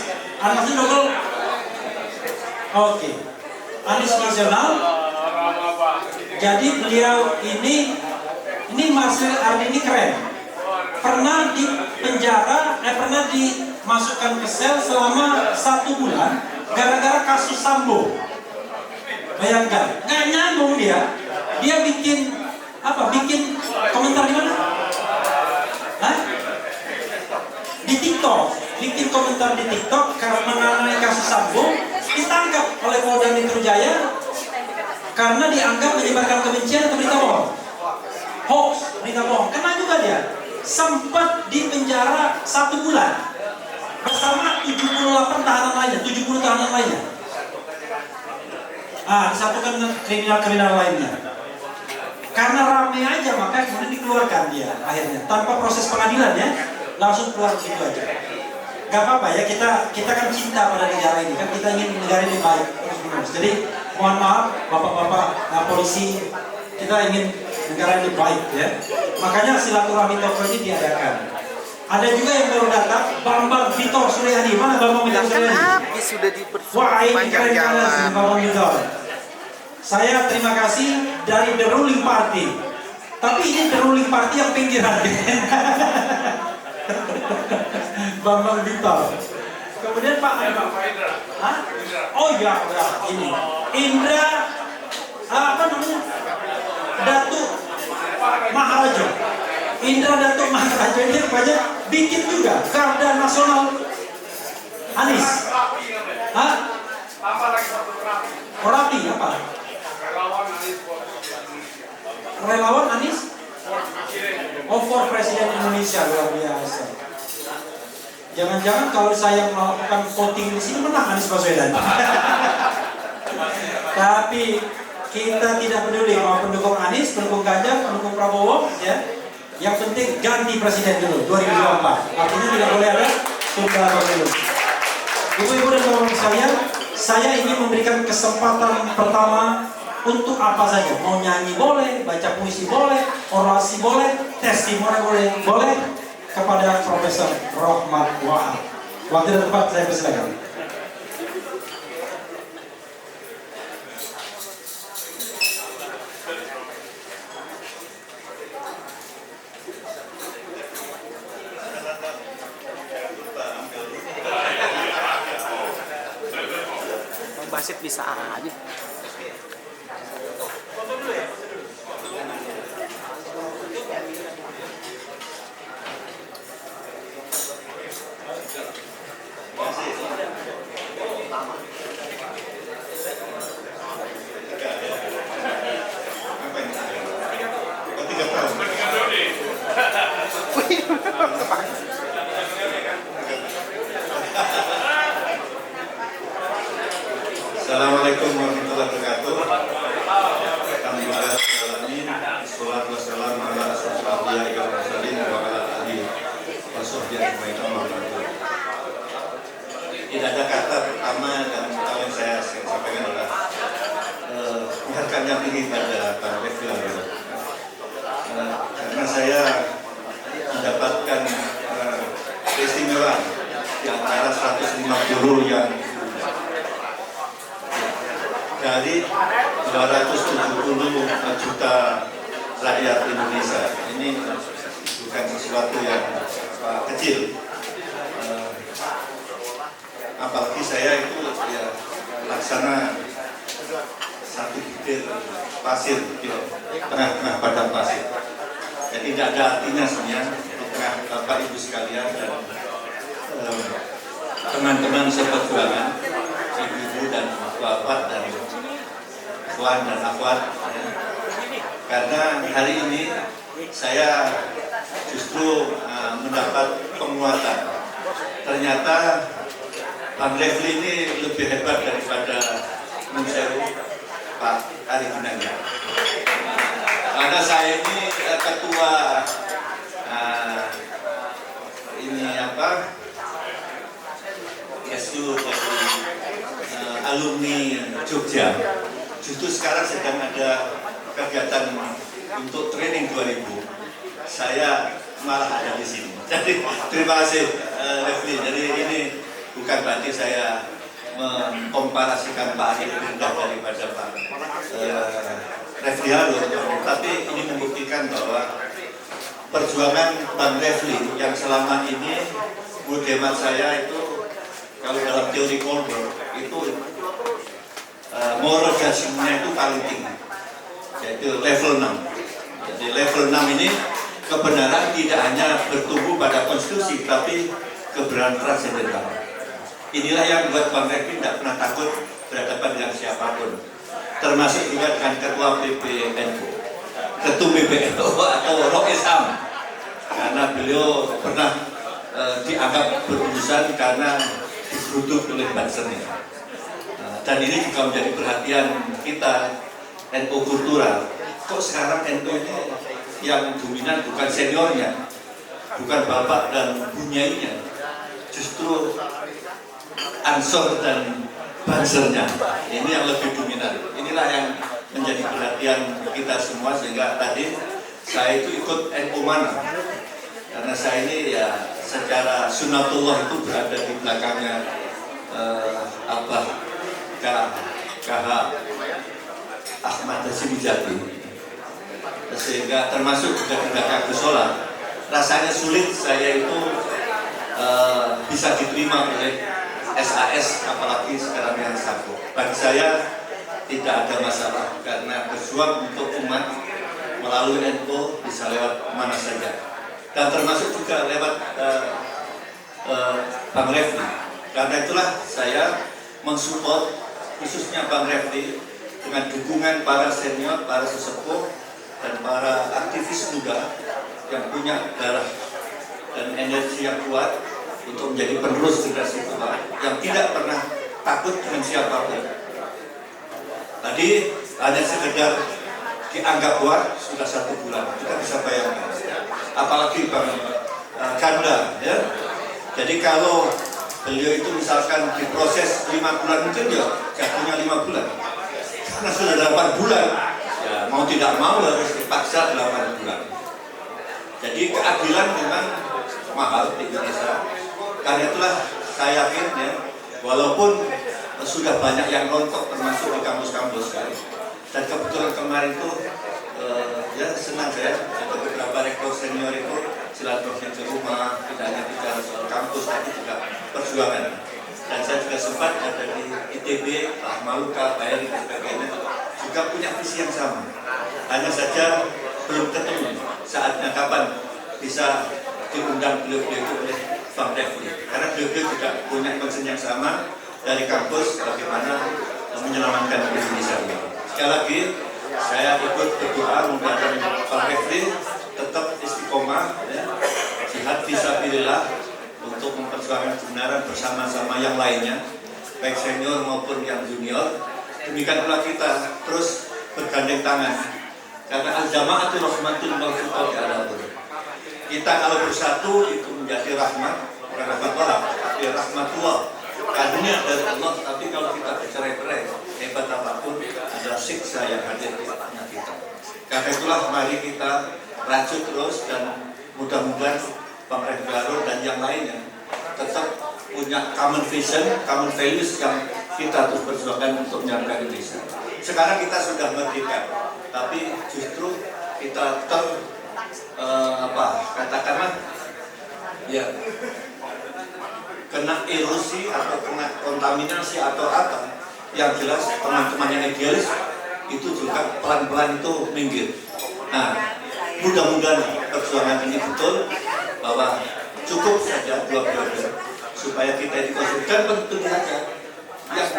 itu double. Oke. Anies nasional. Jadi beliau ini Masril Ardi ini keren. Pernah di penjara, pernah dimasukkan ke sel selama 1 bulan gara-gara kasus Sambo. Bayangkan, nggak nyambung dia. Dia bikin apa? Bikin komentar di mana? Hah? Di TikTok. Bikin komentar di TikTok karena mengenai kasus Sambo, ditangkap oleh Polda Metro Jaya karena dianggap menyebarkan kebencian atau berita bohong. Hoax, berita bohong. Kena juga dia. Sempat di penjara 1 bulan bersama 78 tahanan lainnya, 70 tahanan lainnya. Disatukan dengan kriminal-kriminal lainnya. Karena rame aja maka kemudian dikeluarkan dia akhirnya tanpa proses pengadilan ya, langsung keluar begitu aja. Gak apa-apa ya, kita kan cinta pada negara ini kan, kita ingin negara ini baik terus-menerus. Jadi mohon maaf bapak-bapak polisi, kita ingin negara ini baik ya. Makanya silaturahmi tokoh ini diadakan. Ada juga yang baru datang, Bambang Vitor Suryadi. Mana Bambang Vitor Suryadi? Api sudah Wah, ini diperpanjang keren jalan. sekali Bambang Vitor. Saya terima kasih dari The Ruling Party. Tapi ini The Ruling Party yang pinggiran. Bambang Vitor. Kemudian Pak Hah? Oh iya, ini Indra apa namanya? Datuk Maharaja. Indra Datuk Maharaja ini rupanya bikin juga Garda Nasional Anies. Hah? Rapi apa? Relawan Anies? Oh, for Presiden Indonesia, luar biasa. Jangan-jangan kalau saya melakukan voting di sini menang Anies Baswedan. Tapi kita tidak peduli mau pendukung Anies, pendukung Ganjar, pendukung Prabowo, ya. Yang penting ganti presiden dulu 2024. Artinya tidak boleh ada tunggal pemilu. Ibu-ibu dan bapak sekalian, saya ingin memberikan kesempatan pertama untuk apa saja. Mau nyanyi boleh, baca puisi boleh, orasi boleh, testimoni boleh kepada Profesor Rohmat Wahab. Waktu dan tempat saya persilakan. Basit bisa aja. Assalamualaikum warahmatullahi wabarakatuh. Tidak ada kata pertama dan yang saya sampaikan adalah biarkan yang tinggi pada para refil. Karena saya mendapatkan keistimewaan di antara 150 yang dari 270 juta rakyat Indonesia. Ini bukan sesuatu yang kecil. Apalagi saya itu ya laksana satu bibir pasir di tengah-tengah padang pasir. Jadi tidak ada artinya sebenarnya di tengah Bapak Ibu sekalian dan teman-teman seperjuangan, ibu-ibu dan bapak dan ikhwan dan akhwat. Karena hari ini saya justru mendapat penguatan. Ternyata Bang Refli ini lebih hebat daripada Munseru Pak Ari Ginanjar. Karena saya ini ketua Gestur dari alumni Jogja. Justru sekarang sedang ada kegiatan untuk training 2000. Saya malah ada di sini. Jadi terima kasih Refli. Jadi ini bukan berarti saya mengkomparasikan Pak Ari lebih rendah daripada Pak Refli Harun, tapi ini membuktikan bahwa perjuangan Bang Refli yang selama ini menurut hemat saya itu kalau dalam teori Kohlberg itu moral judgment-nya itu paling tinggi, yaitu level 6. Jadi level 6 ini kebenaran tidak hanya bertumbuh pada konstitusi, tapi kebenaran transendental. Inilah yang membuat Bang Refli tidak pernah takut berhadapan dengan siapapun, termasuk juga dengan ketua PBNU, ketua PBNU atau Rois Am, karena beliau pernah dianggap berurusan karena digeruduk oleh bansernya. Dan ini juga menjadi perhatian kita NU Kultural. Kok sekarang NU ini yang dominan bukan seniornya, bukan bapak dan bunyainya, justru Ansor dan bansernya. Ini yang lebih dominan. Inilah yang menjadi perhatian kita semua, sehingga tadi saya itu ikut NU mana, karena saya ini ya secara sunatullah itu berada di belakangnya Abah KH Ahmad Hashim Muzadi, sehingga termasuk juga di belakang Gusola. Rasanya sulit saya itu bisa diterima oleh SAS, apalagi sekarang yang satu. Bagi saya tidak ada masalah, karena berjuang untuk umat melalui NU bisa lewat mana saja, dan termasuk juga lewat Bang Refli. Karena itulah saya mensupport khususnya Bang Refli dengan dukungan para senior, para sesepuh, dan para aktivis muda yang punya darah dan energi yang kuat untuk menjadi penerus generasi tua yang tidak pernah takut dengan siapapun. Tadi hanya sekedar dianggap kuat sudah 1 bulan, kita bisa bayangkan. Apalagi Bang Ganda, ya. Jadi kalau beliau itu misalkan diproses 5 bulan, mungkin ya jatuhnya 5 bulan. Karena sudah 8 bulan, ya mau tidak mau harus dipaksa 8 bulan. Jadi keadilan memang mahal di Indonesia. Karena itulah saya yakin ya, walaupun sudah banyak yang rontok termasuk di kampus-kampus kan. Dan kebetulan kemarin itu ya senang saya ada beberapa rektor senior itu silaturahmi ke rumah, tidak hanya bicara soal kampus tapi juga perjuangan. Dan saya juga sempat ada di ITB, Pak Maluka, Pak Eri dan sebagainya, juga punya visi yang sama. Hanya saja belum ketemu saatnya kapan bisa diundang beliau-beliau oleh Bang Refli. Karena beliau juga punya concern yang sama dari kampus bagaimana menyelamatkan Indonesia ini. Sekali lagi saya ikut berdoa mudah-mudahan Bang Refli tetap istiqomah, ya, jihad fisabilillah untuk memperjuangkan kebenaran bersama-sama yang lainnya, baik senior maupun yang junior. Demikian pula kita terus bergandeng tangan, karena al-jama'atul rahmatul wal furqatul. Kita kalau bersatu itu menjadi rahmat, bukan rahmatullah, tapi rahmatullah. Karunia dari Allah, tapi kalau kita bercerai-berai, hebat apapun, ada siksa yang hadir di tengah kita. Karena itulah mari kita rajut terus dan mudah-mudahan Bang Refgaro dan yang lainnya tetap punya common vision, common values yang kita terus perjuangkan untuk menyelamatkan Indonesia. Sekarang kita sudah merdeka, tapi justru kita katakanlah ya kena erosi atau kena kontaminasi atau apa, yang jelas teman-teman yang idealis itu juga pelan-pelan itu minggir. Nah, mudah-mudahan perjuangan ini betul bahwa cukup saja 2 periode supaya kita ini konsisten. Dan tentu saja yang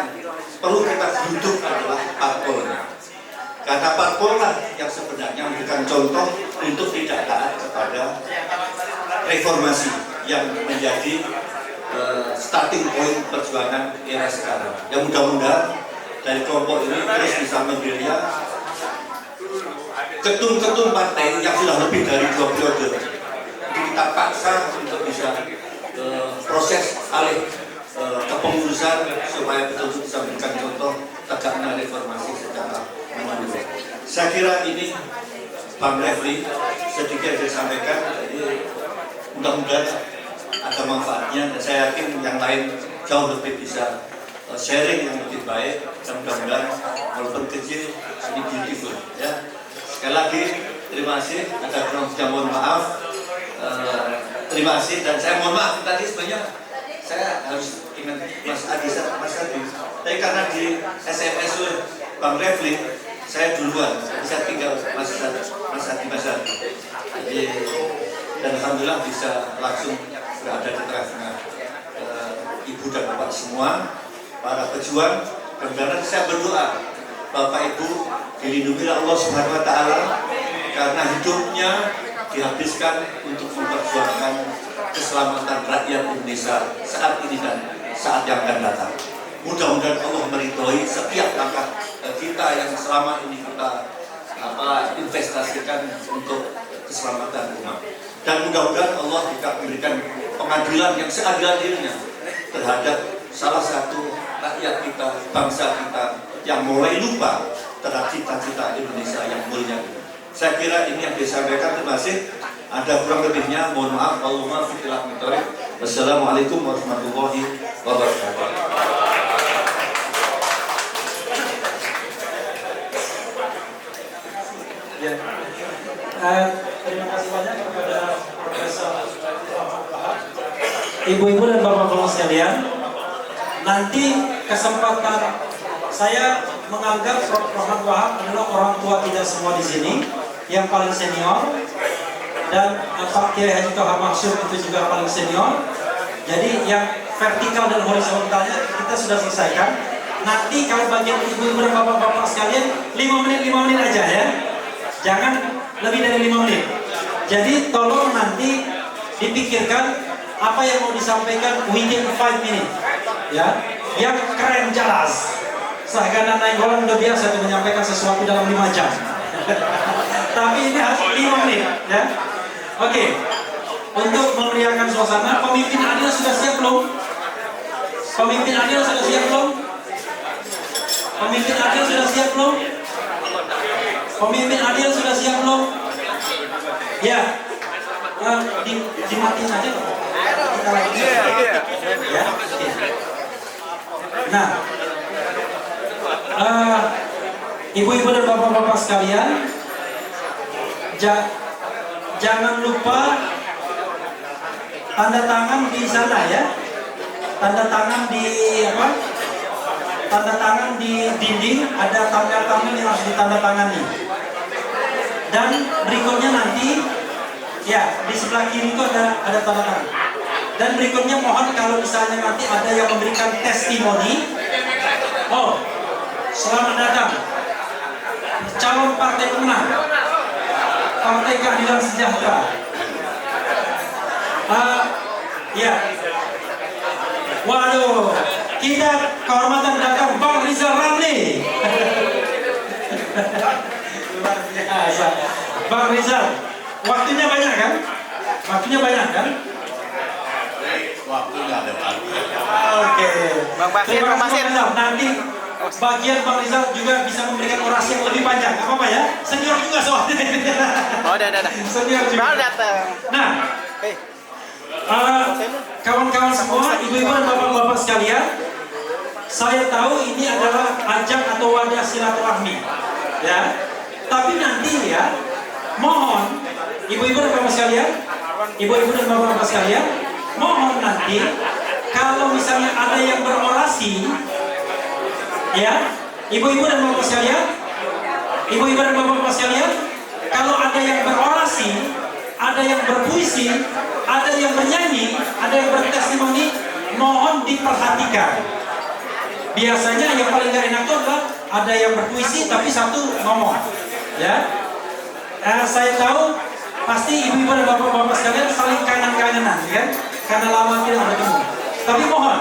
perlu kita duduk adalah parpolnya, karena parpollah yang sebenarnya memberikan contoh untuk tidak taat kepada reformasi yang menjadi starting point perjuangan era sekarang. Yang mudah-mudahan dari kelompok ini terus bisa menggeria ketum-ketum partai yang sudah lebih dari 2 periode. Jadi kita paksa untuk bisa proses alih kepengurusan supaya betul-betul bisa memberikan contoh tegaknya reformasi secara menyeluruh. Saya kira ini Bang Refli sedikit disampaikan, jadi mudah-mudahan ada manfaatnya, dan saya yakin yang lain jauh lebih bisa sharing yang lebih baik, dan mudah-mudahan walaupun kecil ini beautiful ya. Sekali lagi terima kasih, ada kurang sudah mohon maaf, terima kasih, dan saya mohon maaf tadi sebenarnya saya harus ingat Mas Adi, tapi karena di SMS oleh Bang Refli saya duluan, saya tinggal Mas Adi. Jadi, dan alhamdulillah bisa langsung berada di tengah-tengah ibu dan bapak semua, para pejuang. Dan saya berdoa Bapak Ibu dilindungi Allah Subhanahu Wa Taala, karena hidupnya dihabiskan untuk memperjuangkan keselamatan rakyat Indonesia saat ini dan saat yang akan datang. Mudah-mudahan Allah meridhoi setiap langkah kita yang selama ini kita investasikan untuk keselamatan umat. Dan mudah-mudahan Allah juga memberikan pengadilan yang seadil-adilnya terhadap salah satu rakyat kita, bangsa kita yang mulai lupa terhadap cita-cita Indonesia yang mulia. Saya kira ini yang disampaikan. Terima kasih. Ada kurang lebihnya, mohon maaf. Allahumma fiqillah mintorik. Wassalamualaikum warahmatullahi wabarakatuh. Ya. Terima kasih banyak kepada Profesor Ibu-ibu dan bapak-bapak sekalian. Nanti kesempatan saya menganggap Prof. Muhammad Wahab adalah orang tua kita semua di sini, yang paling senior, dan Pak Kiai Haji Toha Maksum itu juga paling senior. Jadi yang vertikal dan horizontalnya kita sudah selesaikan. Nanti kalau bagian ibu-ibu dan bapak-bapak sekalian 5 menit aja ya. Jangan lebih dari 5 menit. Jadi tolong nanti dipikirkan apa yang mau disampaikan within 5 minutes ya, yang keren jelas. Seakan naik orang udah biasa tuh menyampaikan sesuatu dalam 5 jam. Tapi ini harus 5 menit ya. Oke. Untuk memeriahkan suasana, pemimpin adil sudah siap belum? Pemimpin adil sudah siap belum? Pemimpin adil sudah siap belum? Pemimpin adil sudah siap belum? Ya. Dimatiin aja loh. Kita lagi. Ya. Nah, ibu-ibu dan bapak-bapak sekalian, jangan lupa tanda tangan di sana ya. Tanda tangan di apa? Tanda tangan di dinding, ada tanda-tanda yang harus ditandatangani. Dan berikutnya nanti ya di sebelah kiri itu ada tanda tangan. Dan berikutnya mohon kalau misalnya nanti ada yang memberikan testimoni, oh selamat datang calon partai pemenang Partai Keadilan Sejahtera. Ya, waduh, kita kehormatan datang Bang Rizal Ramli. Luar biasa. Bang Rizal, waktunya banyak kan? Waktunya banyak kan? Waktu nggak ada waktu. Oke. Bang Basir, Terima Bang kasih Basir. Bang Rizal. Nanti bagian Bang Rizal juga bisa memberikan orasi yang lebih panjang. Gak apa-apa ya? Senior juga soalnya. Oh, udah. Senior juga. Baru datang. Nah, Hei, kawan-kawan semua, ibu-ibu dan bapak-bapak sekalian, saya tahu ini adalah ajang atau wadah silaturahmi, ya. Tapi nanti ya, mohon ibu-ibu dan bapak sekalian, ibu-ibu dan bapak-bapak sekalian, mohon nanti kalau misalnya ada yang berorasi, ya, ibu-ibu dan bapak sekalian, ibu-ibu dan bapak-bapak sekalian, kalau ada yang berorasi, ada yang berpuisi, ada yang bernyanyi, ada yang bertestimoni, mohon diperhatikan. Biasanya yang paling gak enak itu adalah ada yang berpuisi tapi satu ngomong, ya. Saya tahu pasti ibu-ibu dan bapak-bapak sekalian saling kangen-kangenan, kan? Karena lama tidak bertemu. Tapi mohon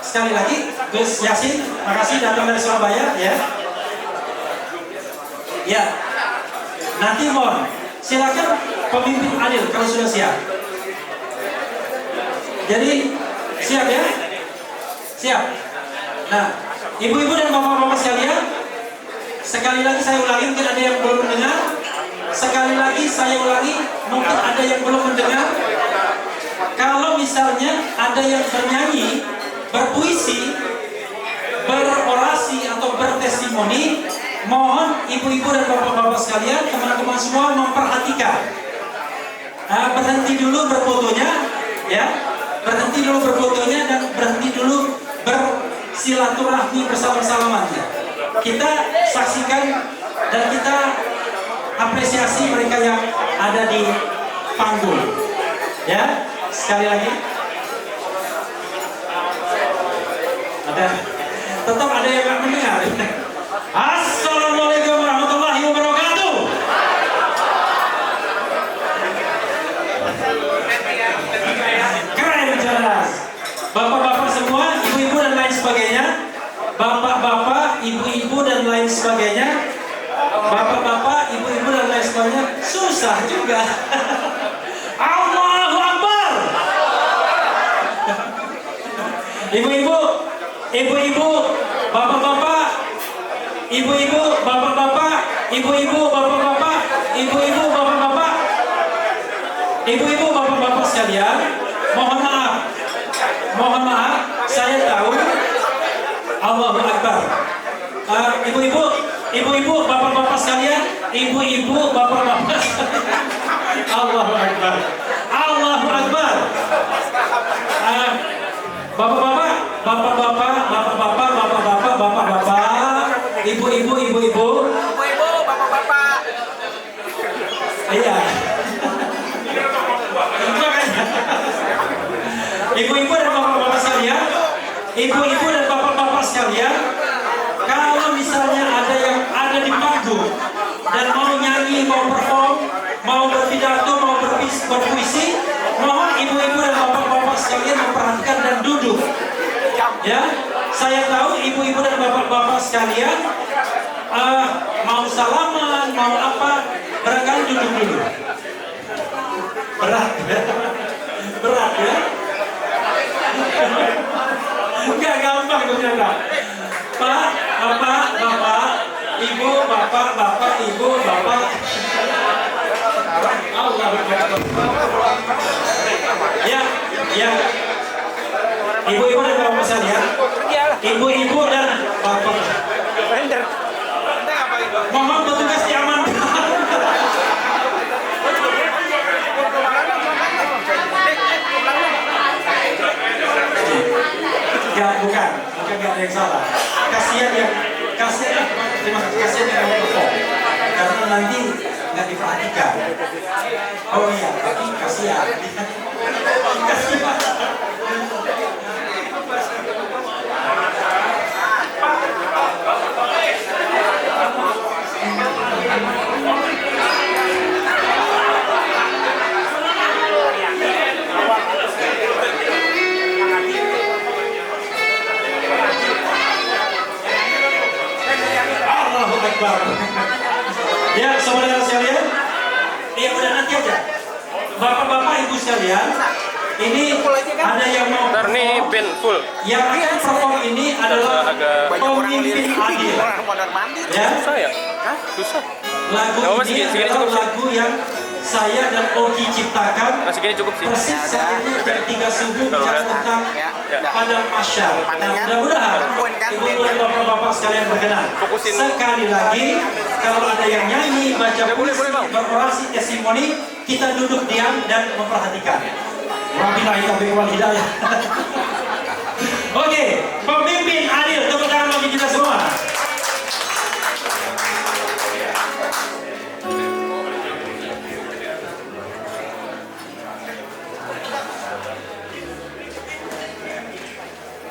sekali lagi, Gus Yasin, makasih datang dari Surabaya, ya. Ya, nanti mohon silakan pemimpin adil kalau sudah siap. Jadi siap ya? Siap. Nah, ibu-ibu dan bapak-bapak sekalian, sekali lagi saya ulangi, mungkin ada yang belum mendengar. Sekali lagi saya ulangi, mungkin ada yang belum mendengar. Kalau misalnya ada yang bernyanyi, berpuisi, berorasi atau bertestimoni, mohon ibu-ibu dan bapak-bapak sekalian, teman-teman semua memperhatikan. Berhenti dulu berfotonya, ya. Berhenti dulu berfotonya dan berhenti dulu bersilaturahmi bersama-salamannya. Kita saksikan dan kita apresiasi mereka yang ada di panggung. Ya, sekali lagi. Tetap ada yang nggak mendengar. Assalamualaikum warahmatullahi wabarakatuh. Keren jelas. Bapak-bapak semua, ibu-ibu dan lain sebagainya. Bapak-bapak, ibu-ibu dan lain sebagainya. Bapak-bapak, ibu-ibu dan lain sebagainya. Susah juga. Allahu Akbar. Ibu-ibu, ibu-ibu, bapak-bapak, ibu-ibu, bapak-bapak, ibu-ibu, bapak-bapak, ibu-ibu, bapak-bapak, ibu-ibu, bapak-bapak sekalian, mohon maaf, saya tahu. Allahu Akbar. Ibu-ibu, ibu-ibu, bapak-bapak sekalian, ibu-ibu, bapak-bapak, Allahu Akbar, Allahu Akbar. Bapak-bapak, bapak-bapak, bapak-bapak, bapak-bapak, bapak-bapak, ibu-ibu, ibu-ibu, ibu-ibu, bapak-bapak. iya. Ibu-ibu dan bapak-bapak sekalian, ibu-ibu dan bapak-bapak sekalian, kalau misalnya ada yang ada di panggung dan mau nyanyi, mau perform, mau berpidato, mau berpuisi, mohon ibu-ibu dan bapak-bapak sekalian memperhatikan dan duduk. Ya, saya tahu ibu-ibu dan bapak-bapak sekalian mau salaman, mau apa, barangkali duduk dulu. Berat ya? Berat ya? Enggak gampang ternyata. Pak, bapak, ibu, bapak, ibu, bapak. Allah Akbar. Ya. Ibu-ibu dan bapak sekalian, ibu-ibu dan bapak. Mohon petugas diamankan. Ya, bukan nggak ada yang salah. Kasihan terima kasih, kasihan yang perform. Karena nanti nggak diperhatikan. Oh iya, tapi kasihan. Allahu Akbar. Ya, saudara sekalian, ya udah nanti aja. Bapak-bapak, ibu sekalian. sekalian, ini ada yang mau Ntar nih perform. band full. Yang akan perform ini adalah Agak pemimpin adil. Ya, susah ya? Hah? Susah. lagu Nggak apa-apa, ini segini adalah cukup sih. lagu yang saya dan Oki ciptakan. Nah, segini cukup sih. Persis saat ini jam 3 subuh Kalau bicara udah. tentang Ya. padang mahsyar. Nah, mudah-mudahan ibu dan bapak-bapak sekalian berkenan. Fokusin. Sekali lagi, kalau ada yang nyanyi, baca Ya, boleh, puisi, boleh, Bang. berorasi, testimoni, kita duduk diam dan memperhatikan. Wabillahi taufiq wal hidayah. Oke, pemimpin adil, tepuk tangan bagi kita semua.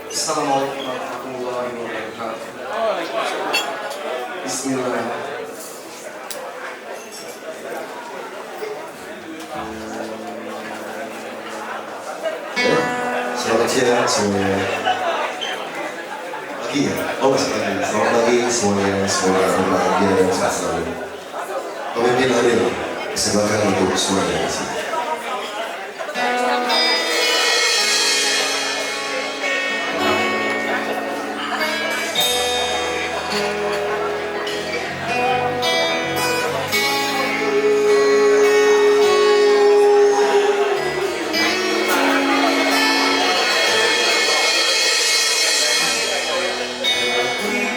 Assalamualaikum warahmatullahi wabarakatuh. Bismillah. Selamat siang semuanya. Pagi ya? Oh masih pagi. Selamat pagi semuanya. Semoga berbahagia dan sehat selalu. Pemimpin adil, silakan untuk semuanya di sini.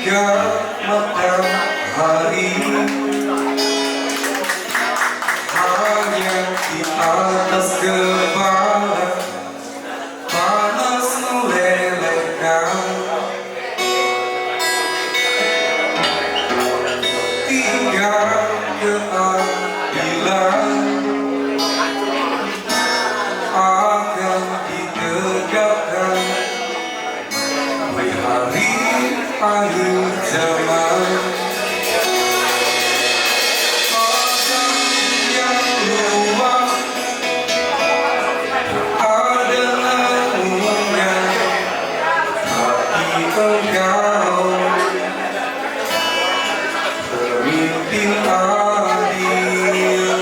Tiga matahari hanya di atas kepala, panas melelehkan. Tiga keadilan akan ditegakkan di hari akhir zaman. Padang yang luas ada naungan, tapi engkau pemimpin adil.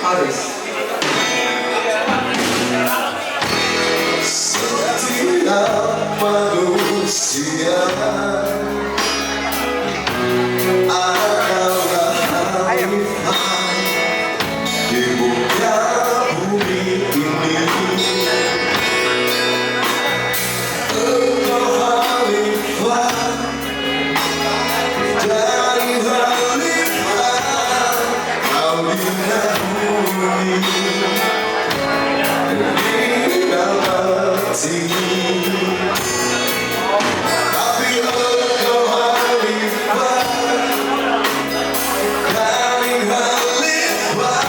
Haris. Setiap manusia adalah khalifah di muka bumi ini. Engkau khalifah dari khalifah, kau dinaungi di dalam sini. Tapi engkau khalifah dari khalifah,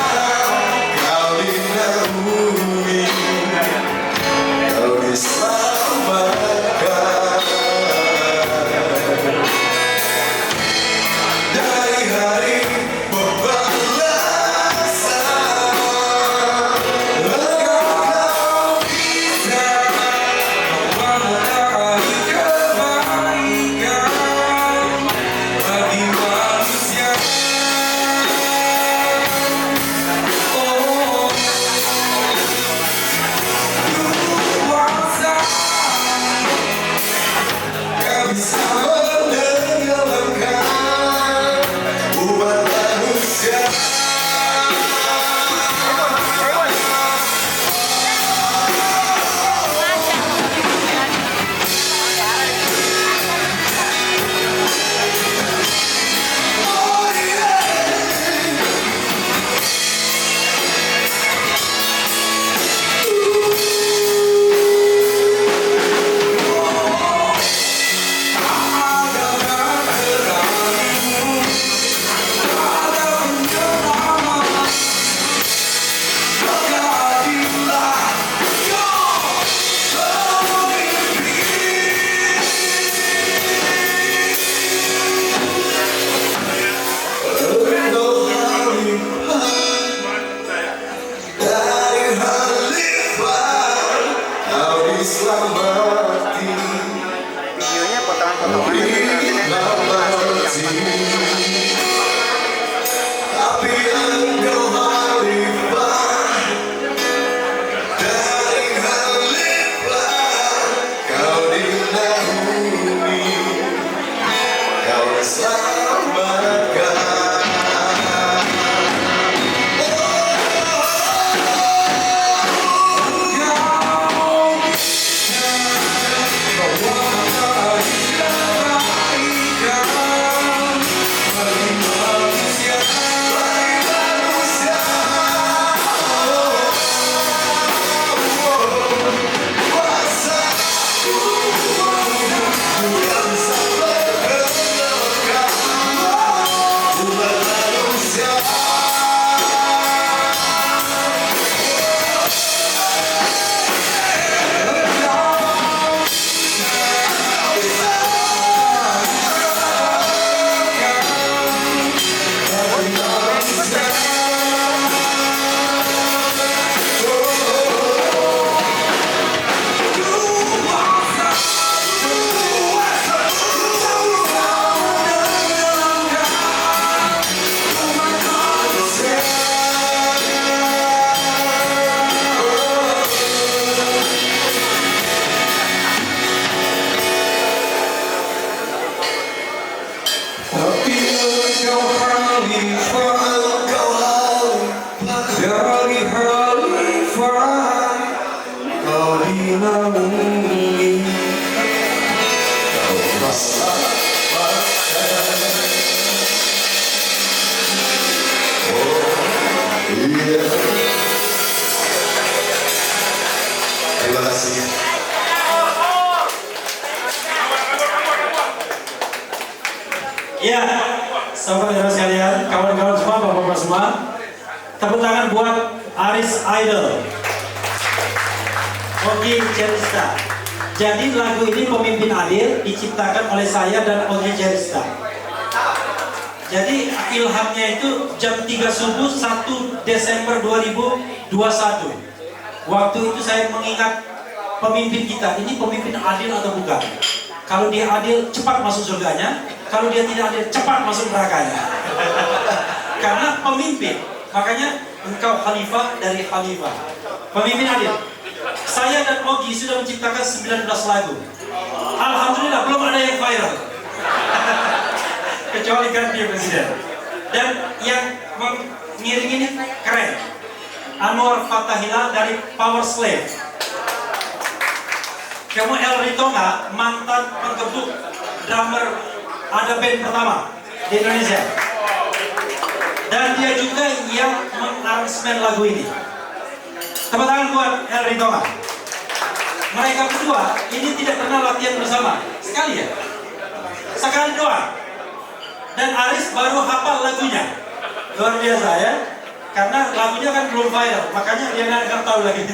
dinaungi. Iya. Terima kasih. Ya, sahabat sekalian, kawan-kawan semua, bapak-bapak semua, tepuk tangan buat Aris Idol, Ogi Jerista. Jadi lagu ini Pemimpin Adil diciptakan oleh saya dan Ogi Jerista. Jadi ilhamnya itu jam 3 subuh 1 Desember 2021. Waktu itu saya mengingat pemimpin kita, ini pemimpin adil atau bukan? Kalau dia adil, cepat masuk surganya. Kalau dia tidak adil, cepat masuk nerakanya. Karena pemimpin, makanya engkau khalifah dari khalifah. Pemimpin adil. Saya dan Ogi sudah menciptakan 19 lagu. Alhamdulillah belum ada yang viral. Kecuali ganti presiden. Dan yang mengiring ini keren. Anwar Fatahila dari Power Slave. Kamu El Ritonga, mantan penggebuk drummer ada band pertama di Indonesia. Dan dia juga yang mengaransemen lagu ini. Tepuk tangan buat El Ritonga. Mereka berdua ini tidak pernah latihan bersama. Sekali ya? Sekali doang. Dan Aris baru hafal lagunya. Luar biasa ya. Karena lagunya kan belum viral, makanya dia nggak tahu lagi.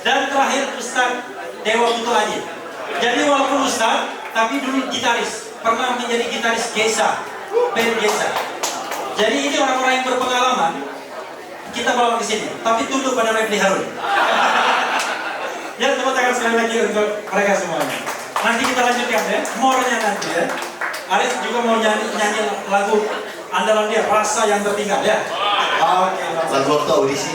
Dan terakhir Ustaz Dewa Putu Aji. Jadi walaupun Ustaz, tapi dulu gitaris, pernah menjadi gitaris Gesa, band Gesa. Jadi ini orang-orang yang berpengalaman kita bawa ke sini, tapi tunduk pada Refli Harun. Ya, tepuk tangan sekali lagi untuk mereka semuanya. Nanti kita lanjutkan ya, more-nya nanti ya. Aris juga mau nyanyi lagu andalan dia, Rasa Yang Tertinggal ya. Oke, Lagu waktu audisi.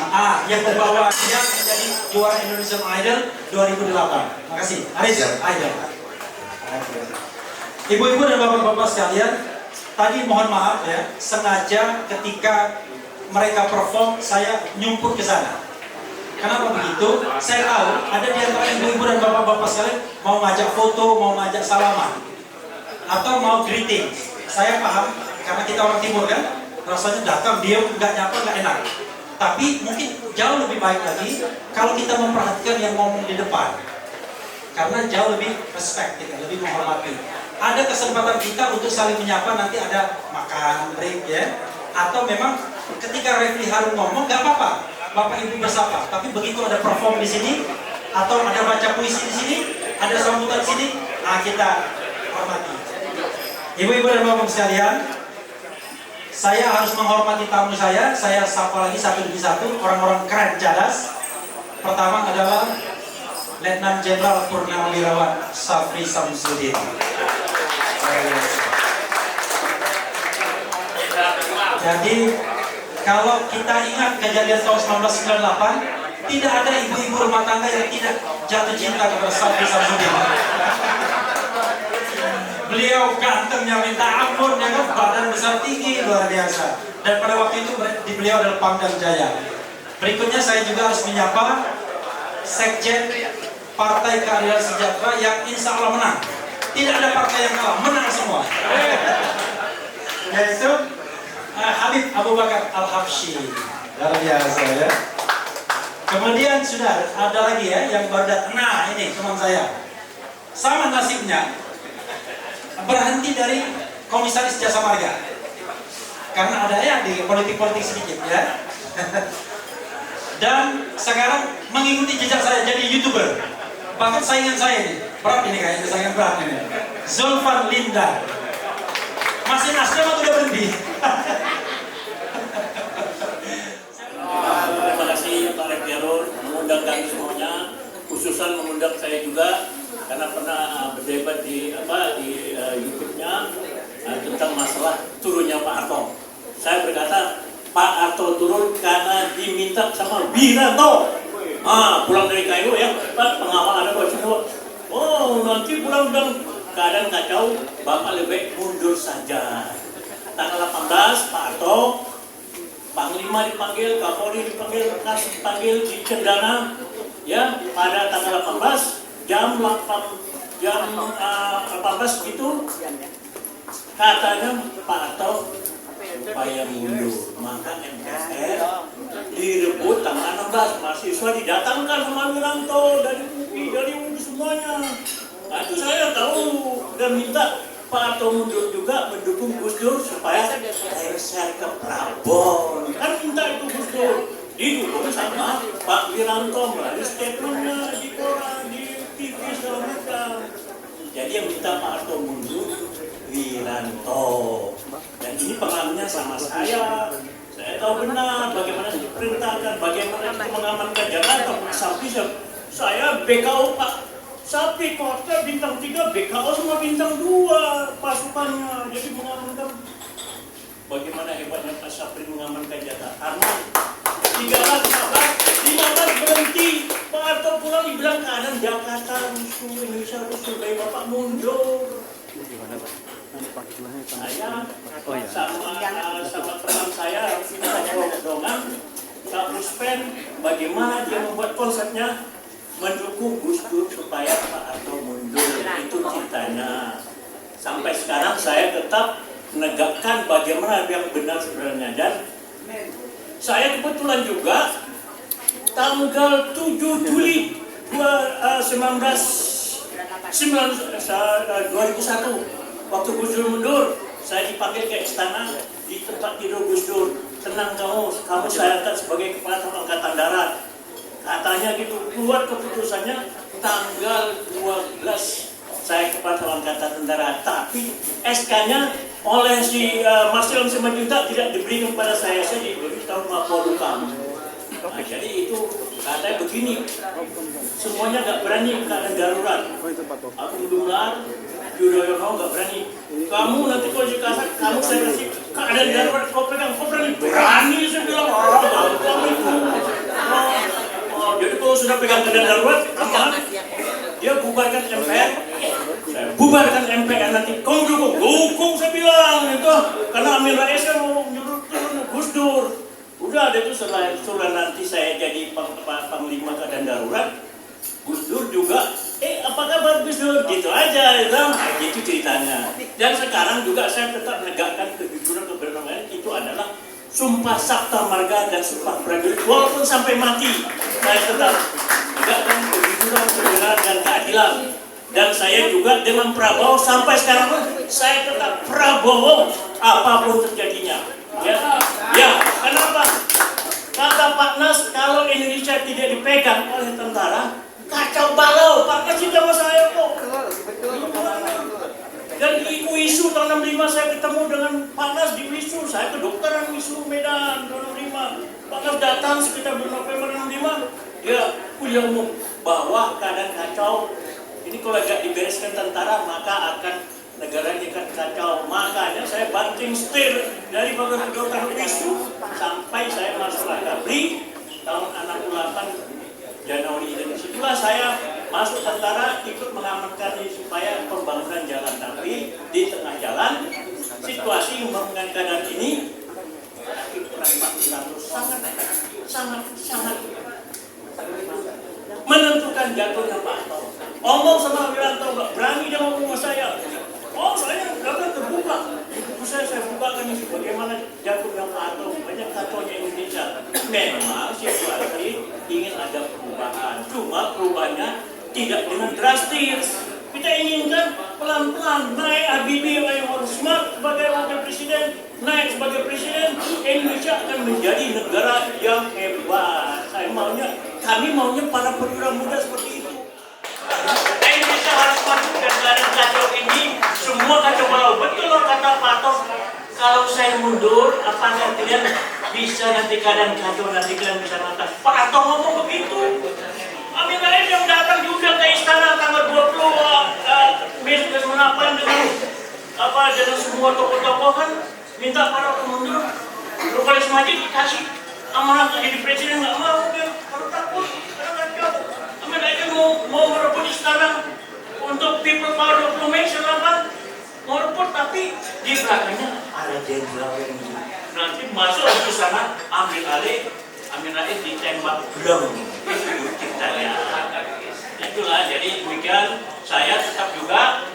yang membawa dia menjadi juara Indonesian Idol 2008. Makasih, Aris Idol. Ibu-ibu dan bapak-bapak sekalian, tadi mohon maaf ya, sengaja ketika mereka perform saya nyumput ke sana. Kenapa begitu? Saya tahu ada di antara ibu-ibu dan bapak-bapak sekalian mau ngajak foto, mau ngajak salaman, atau mau greeting. Saya paham karena kita orang timur kan. Rasanya datang dia nggak nyapa nggak enak. Tapi mungkin jauh lebih baik lagi kalau kita memperhatikan yang ngomong di depan, karena jauh lebih respect kita, lebih menghormati. Ada kesempatan kita untuk saling menyapa, nanti ada makan break ya, atau memang ketika Refli Harun ngomong nggak apa-apa, bapak ibu bersapa. Tapi begitu ada perform di sini atau ada baca puisi di sini, ada sambutan di sini, nah kita hormati. Ibu-ibu dan bapak sekalian, saya harus menghormati tamu saya sapa lagi satu demi satu, orang-orang keren cadas. Pertama adalah Letnan Jenderal Purnawirawan Safri Samsudin. Jadi kalau kita ingat kejadian tahun 1998, tidak ada ibu-ibu rumah tangga yang tidak jatuh cinta kepada Safri Samsudin. Beliau gantengnya minta ampun, ya kan, badan besar tinggi, luar biasa. Dan pada waktu itu beliau adalah Pangdam Jaya. Berikutnya saya juga harus menyapa Sekjen Partai Keadilan Sejahtera yang insya Allah menang. Tidak ada partai yang kalah, menang semua. Yaitu Habib Abu Bakar Al-Habsyi. Luar biasa ya. Kemudian sudah ada lagi ya yang baru datang. Nah ini teman saya. Sama nasibnya. Berhenti dari komisaris jasa marga karena ada ya di politik-politik sedikit ya. Dan sekarang mengikuti jejak saya jadi YouTuber. Bahkan saingan saya ini berat, ini kayaknya saingan berat ini, Zulfan Linda. Masih Nasdem atau udah berhenti? Terima kasih Pak Refli Harun mengundang kami semuanya, khususan mengundang saya juga karena pernah berdebat di YouTube-nya tentang masalah turunnya Pak Harto. Saya berkata Pak Harto turun karena diminta sama Wiranto. Pulang dari Kairo ya, Pak pengawal ada Pak Cino. Oh nanti pulang dan keadaan kacau, Bapak lebih mundur saja. Tanggal 18 Pak Harto, Panglima dipanggil, Kapolri dipanggil, Kas dipanggil di Cendana. ya pada tanggal 18 jam 18 itu katanya Pak Harto supaya mundur, maka MPR direbut tanggal 16, mahasiswa didatangkan sama Wiranto dari UI, dari UI semuanya. Nah, itu saya tahu dan minta Pak Harto mundur juga mendukung Gus Dur supaya share ke Prabon. Kan minta itu Gus Dur didukung sama Pak Wiranto melalui statementnya di koran, di TV segala macam. Jadi yang minta Pak Harto mundur Wiranto. Dan ini pengalamannya sama saya. Saya tahu benar bagaimana diperintahkan, bagaimana itu mengamankan Jakarta. Sampai saya BKO Pak Sapi kota bintang 3, BKO sama bintang 2 pasukannya. Jadi mengamankan. Bagaimana hebatnya Pak Sapri mengamankan Jakarta. Karena 13 berhenti. Pak Harto pulang dibilang keadaan Jakarta rusuh, Indonesia rusuh, baik Bapak mundur. Saya sama teman saya kita dongan Kak Ruspen, bagaimana dia membuat konsepnya mendukung Gus Dur supaya Pak Harto mundur. Itu ceritanya. Sampai sekarang saya tetap menegakkan bagaimana yang benar sebenarnya. Dan saya kebetulan juga tanggal 7 Juli 2001 waktu Gus Dur mundur, saya dipanggil ke istana di tempat tidur Gus Dur. Tenang kamu saya angkat sebagai kepala angkatan darat. Katanya gitu, keluar keputusannya tanggal 12 saya kepala angkatan darat. Tapi SK-nya oleh si Marcel Simanjuntak tidak diberikan kepada saya diberi tahun 50 kamu. Nah, jadi itu katanya begini, semuanya nggak berani keadaan darurat. Aku Gumelar, Yudhoyono nggak berani. Kamu nanti kalau dikasih, kamu saya kasih keadaan darurat, kau pegang, kau berani? Berani saya bilang. Kamu itu. Jadi kalau sudah pegang keadaan darurat, aman. Dia bubarkan MPR, saya bubarkan MPR nanti. Kau dukung saya bilang itu. Karena Amin Rais kan mau nyuruh turun Gus Dur. Udah ada itu setelah nanti saya jadi panglima keadaan darurat, Gus Dur juga, apa kabar Gus Dur? Gitu aja, gitu ceritanya. Dan sekarang juga saya tetap menegakkan kejujuran kebenaran itu adalah sumpah sabta marga dan sumpah prajurit. Walaupun sampai mati, saya tetap menegakkan kejujuran kebenaran dan keadilan. Dan saya juga dengan Prabowo sampai sekarang pun saya tetap Prabowo apapun terjadinya. Ya, kenapa? Kata Pak Nas, kalau Indonesia tidak dipegang oleh tentara, kacau balau. Pak Nas cinta sama saya kok. Dan di WISU tahun 65 saya ketemu dengan Pak Nas di WISU. Saya kedokteran WISU Medan tahun 65. Pak Nas datang sekitar bulan November 65. Dia kuliah umum bahwa keadaan kacau. Ini kalau tidak dibereskan tentara maka akan negara ini akan kacau. Makanya saya banting setir dari bagian kedokteran WISU sampai saya masuk Akabri tahun 68 Januari. Dan disitulah saya masuk tentara ikut mengamankan supaya pembangunan jalan. Tapi di tengah jalan situasi membangun keadaan ini sangat menentukan jatuhnya Pak Harto. Omong sama Wiranto nggak berani dia ngomong sama saya. Oh saya akan terbuka. Itu saya bukakan ini bagaimana jatuhnya Pak Harto. Banyak kacaunya Indonesia. Memang situasi ingin ada perubahan. Cuma perubahannya tidak dengan drastis. Kita inginkan pelan-pelan naik Habibie yang harus smart sebagai wakil presiden, naik sebagai presiden, Indonesia akan menjadi negara yang hebat. Kami maunya para perwira muda seperti itu. Indonesia harus masuk ke negara kacau ini, semua kacau balau. Betul loh kata Pak Harto, kalau saya mundur, apa nantinya bisa nanti keadaan kacau, nanti kalian bisa nonton. Pak Harto ngomong begitu. Amin Rais yang datang juga ke istana tanggal 20 Mei 2008 dengan semua tokoh-tokoh kan minta para mundur. Lokalis Majid dikasih amanah jadi presiden nggak mau dia, kalau takut karena kacau. Amin Rais mau merebut istana untuk people power 20 Mei 2008 mau rebut, tapi di belakangnya ada jenderal yang nanti masuk ke sana Amin Rais ditembak tembak belum itu ciptanya. Itulah, jadi demikian saya tetap juga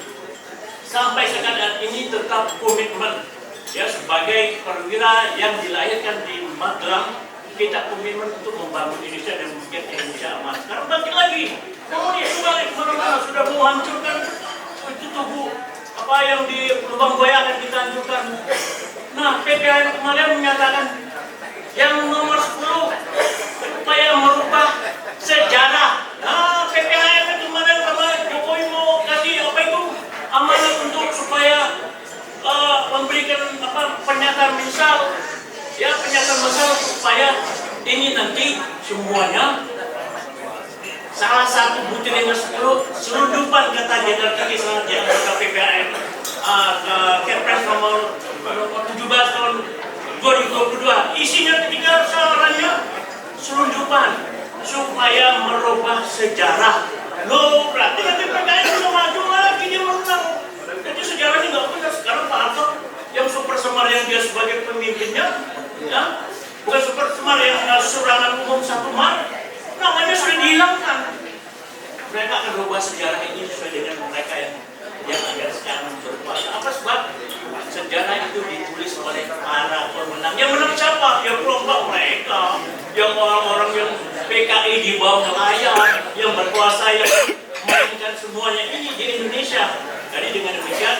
sampai sekarang ini tetap komitmen ya sebagai perwira yang dilahirkan di Magelang, kita komitmen untuk membangun Indonesia dan membuat Indonesia aman. Karena bangkit lagi, kemudian kembali kemana-mana sudah mau hancurkan itu tubuh apa yang di lubang buaya akan kita hancurkan. Nah, PPHN kemarin menyatakan yang nomor 10 supaya merubah sejarah. Nah, PPHN kemarin sama Jokowi mau kasih apa itu amanat untuk supaya memberikan pernyataan misal, ya pernyataan misal supaya ini nanti semuanya salah satu butir yang 10 selundupan kata Jenderal Tinggi Selanjutnya kata PPHN Kepres nomor 17 tahun 2022 isinya ketiga sarannya selundupan supaya merubah sejarah. Loh, berarti nanti PKN bisa maju lagi dia menang. Jadi sejarahnya nggak benar. Sekarang Pak Harto yang Super Semar yang dia sebagai pemimpinnya, ya, bukan Super Semar yang surangan umum 1 Maret, namanya sudah dihilangkan. Mereka akan rubah sejarah ini sesuai dengan mereka yang akan sekarang berkuasa. Apa sebab? Sejarah itu ditulis oleh para pemenang. Yang menang siapa? Ya kelompok mereka, yang orang-orang yang PKI di bawah layar, yang berkuasa, yang memainkan semuanya ini di Indonesia. Jadi dengan demikian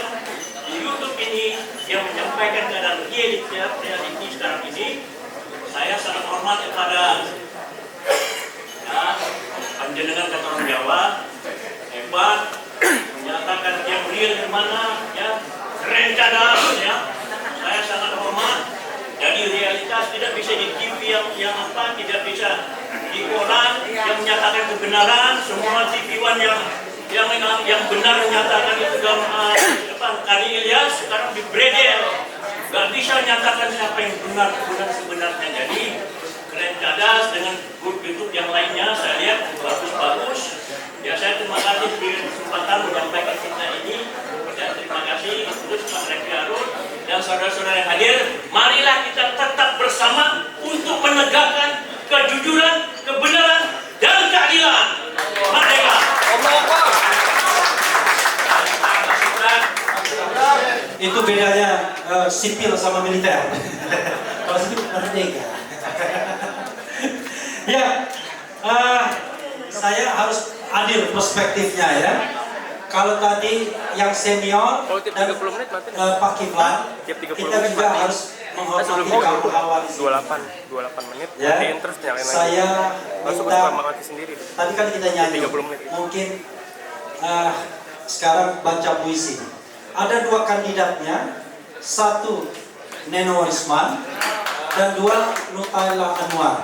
di YouTube ini yang menyampaikan keadaan reality sekarang ini, saya sangat hormat kepada panjenengan kata orang Jawa hebat, menyatakan yang real di mana, ya keren cadang, ya saya sangat hormat. Jadi realitas tidak bisa di TV yang tidak bisa di koran yang menyatakan kebenaran. Semua TV-wan yang benar menyatakan itu dalam Kari Ilyas sekarang dibredel, gak bisa menyatakan siapa yang benar sebenarnya. Jadi keren cadas dengan bentuk yang lainnya saya lihat bagus-bagus. Ya saya terima kasih beri kesempatan menyampaikan kita ini. Dan terima kasih terus Pak Refli Harun dan saudara-saudara yang hadir. Marilah kita tetap bersama untuk menegakkan kejujuran, kebenaran, dan keadilan. Merdeka! Itu bedanya sipil sama militer. Kalau sipil merdeka. Ya, saya harus adil perspektifnya ya. Kalau tadi yang senior dan Pak Kiflan, kita juga harus menghormati kaum awal di sini. 28 menit, Ya, matiin terus nyalain lagi. saya minta, mati sendiri. tadi kan kita nyanyi, 30 menit. mungkin sekarang baca puisi. Ada 2 kandidatnya, 1 Neno Warisman dan 2 Nutaila Anwar.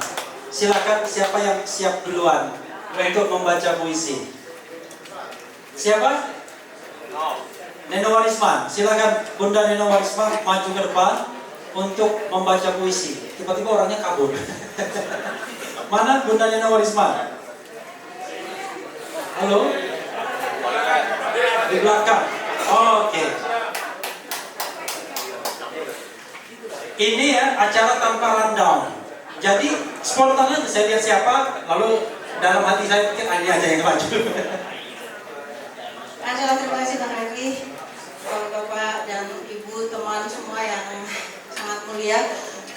Silakan siapa yang siap duluan untuk membaca puisi. Siapa? Neno Warisman. Silakan Bunda Neno Warisman maju ke depan untuk membaca puisi. Tiba-tiba orangnya kabur. Mana Bunda Neno Warisman? Halo? Di belakang. Oke. Ini ya acara tanpa rundown. Jadi spontan aja saya lihat siapa, lalu dalam hati saya pikir ini aja yang maju. Terima kasih Bang Refli, Bapak dan Ibu, teman semua yang sangat mulia,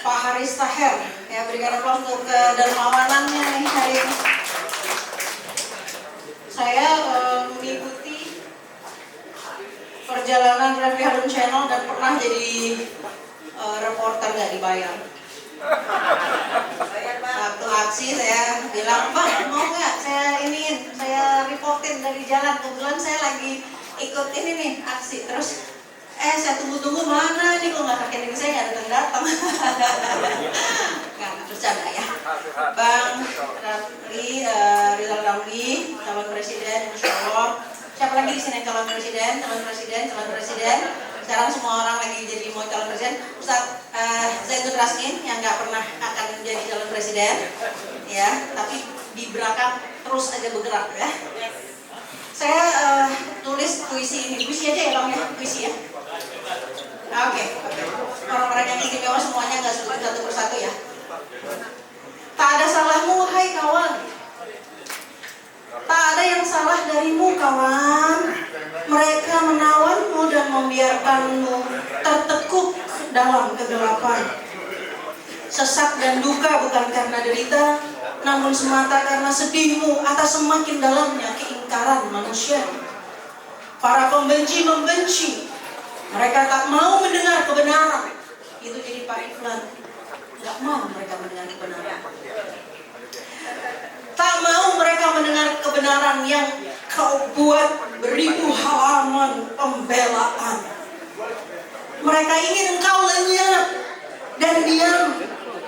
Pak Haris Taher, ya berikan aplaus untuk kedermawanannya nih hari ini. Saya mengikuti perjalanan Refli Harun Channel dan pernah jadi reporter nggak dibayar. Waktu aksi saya bilang, Bang mau nggak saya reportin dari jalan, kebetulan saya lagi ikut ini nih aksi, terus saya tunggu mana nih, kalau nggak pakai ini saya nggak datang. Nggak bercanda ya. Bang Rizal Ramli, calon presiden, insya Allah. Siapa lagi di sini calon presiden? Sekarang semua orang lagi jadi mau calon presiden. Ustaz Zaitun Raskin yang nggak pernah akan menjadi calon presiden, ya, tapi di belakang terus aja bergerak ya. Saya tulis puisi ini, puisi aja ya Bang ya, puisi ya. Oke. Orang-orang yang istimewa semuanya nggak sebut satu persatu ya. Tak ada salahmu, hai kawan. Tak ada yang salah darimu, kawan. Mereka menawanmu dan membiarkanmu tertekuk dalam kegelapan. Sesak dan duka bukan karena derita, namun semata karena sedihmu atas semakin dalamnya keingkaran manusia. Para pembenci membenci. Mereka tak mau mendengar kebenaran. Itu jadi Pak Iflan. Gak mau mereka mendengar kebenaran. Tak mau mereka mendengar kebenaran yang kau buat beribu halaman pembelaan. Mereka ingin engkau lenyap dan diam,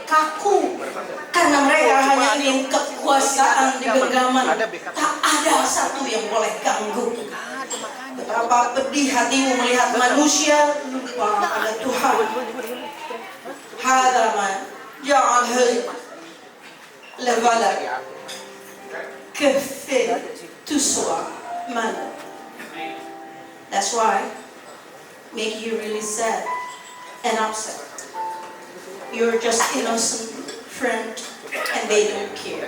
kaku, karena mereka hanya ingin kekuasaan di genggaman. Tak ada satu yang boleh ganggu. Betapa pedih hatimu melihat manusia lupa pada Tuhan. Hadza ma ja'al levala kafir tuswa man. That's why make you really sad and upset. You're just innocent friend and they don't care.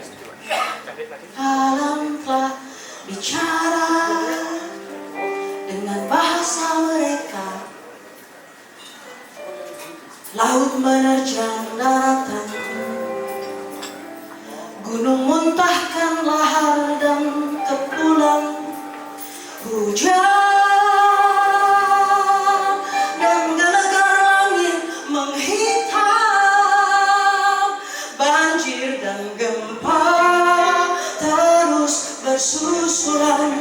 Alam telah bicara dengan bahasa mereka. Laut menerjang daratan, gunung muntahkan lahar dan kepulan, hujan dan gelegar langit menghitam, banjir dan gempa terus bersusulan.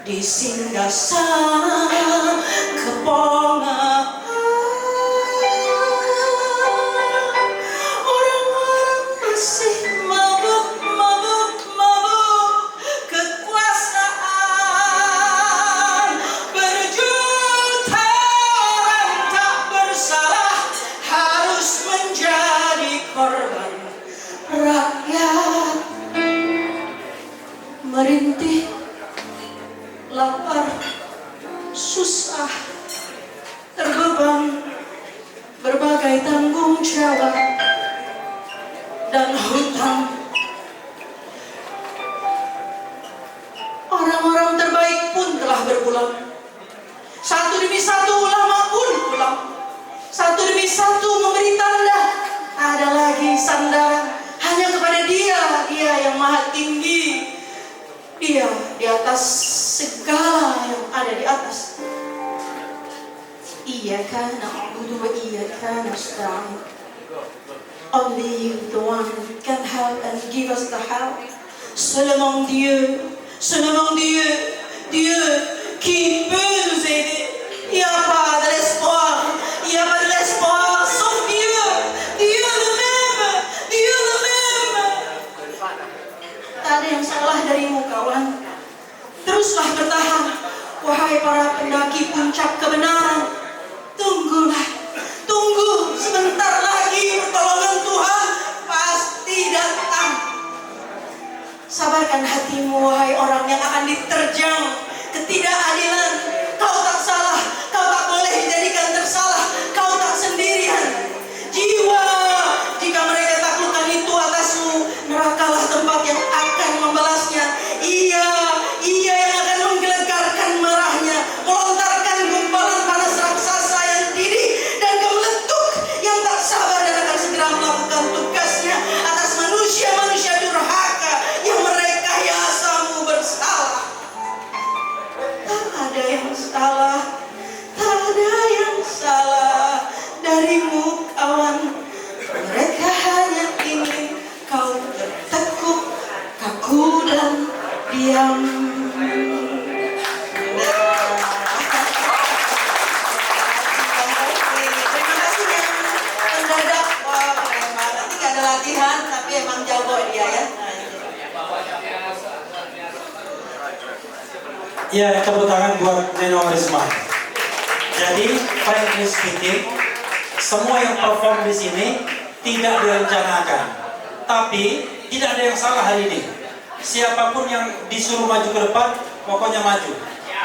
Di singgasana kepongaan, orang-orang masih mabuk kekuasaan. Berjuta orang tak bersalah harus menjadi korban. Rakyat merintih, lapar, susah, terbeban berbagai tanggung jawab dan hutang. Orang-orang terbaik pun telah berpulang. Satu demi satu ulama pun pulang. Satu demi satu memberi tanda. Ada lagi sandaran hanya kepada Dia yang maha tinggi. Dia di atas segala yang ada di atas. Iyyaka na'budu wa iyyaka nasta'in. Only you, the one can help and give us the help. Seulement Dieu, Dieu qui peut nous aider. Il n'y a pas de l'espoir, il n'y a pas de l'espoir sauf Dieu, Dieu le-même. Tak ada yang salah darimu, kawan. Teruslah bertahan, wahai para pendaki puncak kebenaran. Tunggu sebentar lagi pertolongan Tuhan pasti datang. Sabarkan hatimu, wahai orang yang akan diterjang ketidakadilan. Kau tak salah, kau tak boleh dijadikan tersalah, kau tak sendirian. Jiwa, jika mereka taklukkan itu atasmu, nerakalah tempat yang akan membalasnya. Ia yang akan menggelegarkan marahnya, melontarkan gumpalan panas raksasa yang didih dan gemeletuk yang tak sabar dan akan segera melakukan tugasnya atas manusia-manusia durhaka yang merekayasa bersalah. Tak ada yang salah darimu, kawan. Mereka hanya ingin kau tertekuk, kaku dan diam. Terima kasih yang mendadak. Wah, keren banget. Nanti gak ada latihan, tapi emang jago dia ya. Ya, tepuk tangan buat Neno Risma. Jadi, frankly speaking, semua yang perform di sini tidak direncanakan, tapi tidak ada yang salah hari ini. Siapapun yang disuruh maju ke depan, pokoknya maju.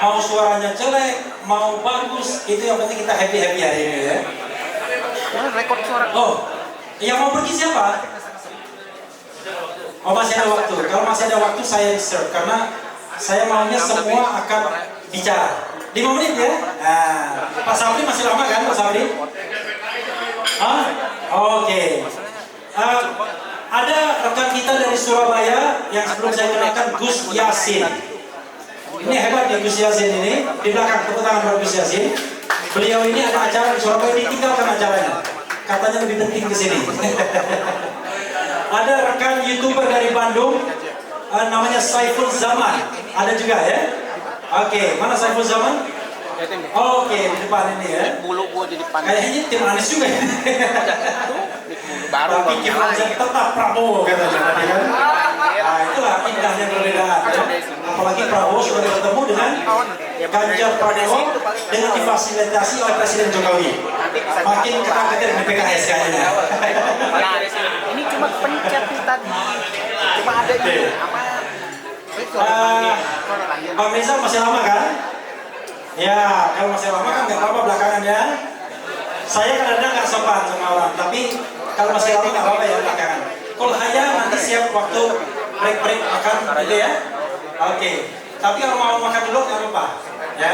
Mau suaranya jelek, mau bagus, itu yang penting kita happy hari ini ya. Rekod suara. Oh, yang mau pergi siapa? Oh masih ada waktu. Kalau masih ada waktu saya reserve karena saya maunya semua akan bicara. 5 menit ya. Nah, Pak Sabri masih lama kan Pak Sabri? Hah? Oke. Ada rekan kita dari Surabaya yang sebelum saya kenalkan, Gus Yasin. Ini hebat ya Gus Yasin ini. Di belakang, tepuk tangan buat Gus Yasin. Beliau ini ada acara di Surabaya, ditinggalkan acaranya. Katanya lebih penting ke sini. Ada rekan YouTuber dari Bandung, namanya Saiful Zaman. Ada juga ya? Oke, mana Saiful Zaman? Oke, di depan ini ya. Bulu gua di depan. Kayaknya tim Anies juga ya. Baru Tapi Kiflan tetap Prabowo katanya tadi kan. Nah, itulah indahnya perbedaan ya. Apalagi Prabowo sudah bertemu dengan Ganjar Pranowo dengan difasilitasi oleh Presiden Jokowi. Makin ketat-ketat di PKS kayaknya. Nah, ini cuma pencet tadi. Cuma ada ini apa? Bang Rizal masih lama kan? Ya, kalau masih lama kan nggak apa-apa belakangan ya. Saya kadang-kadang nggak sopan sama orang, tapi kalau masih lama nggak apa-apa ya belakangan. Kalau hanya nanti siap waktu break makan gitu ya. Oke. Tapi kalau mau makan dulu nggak apa-apa ya.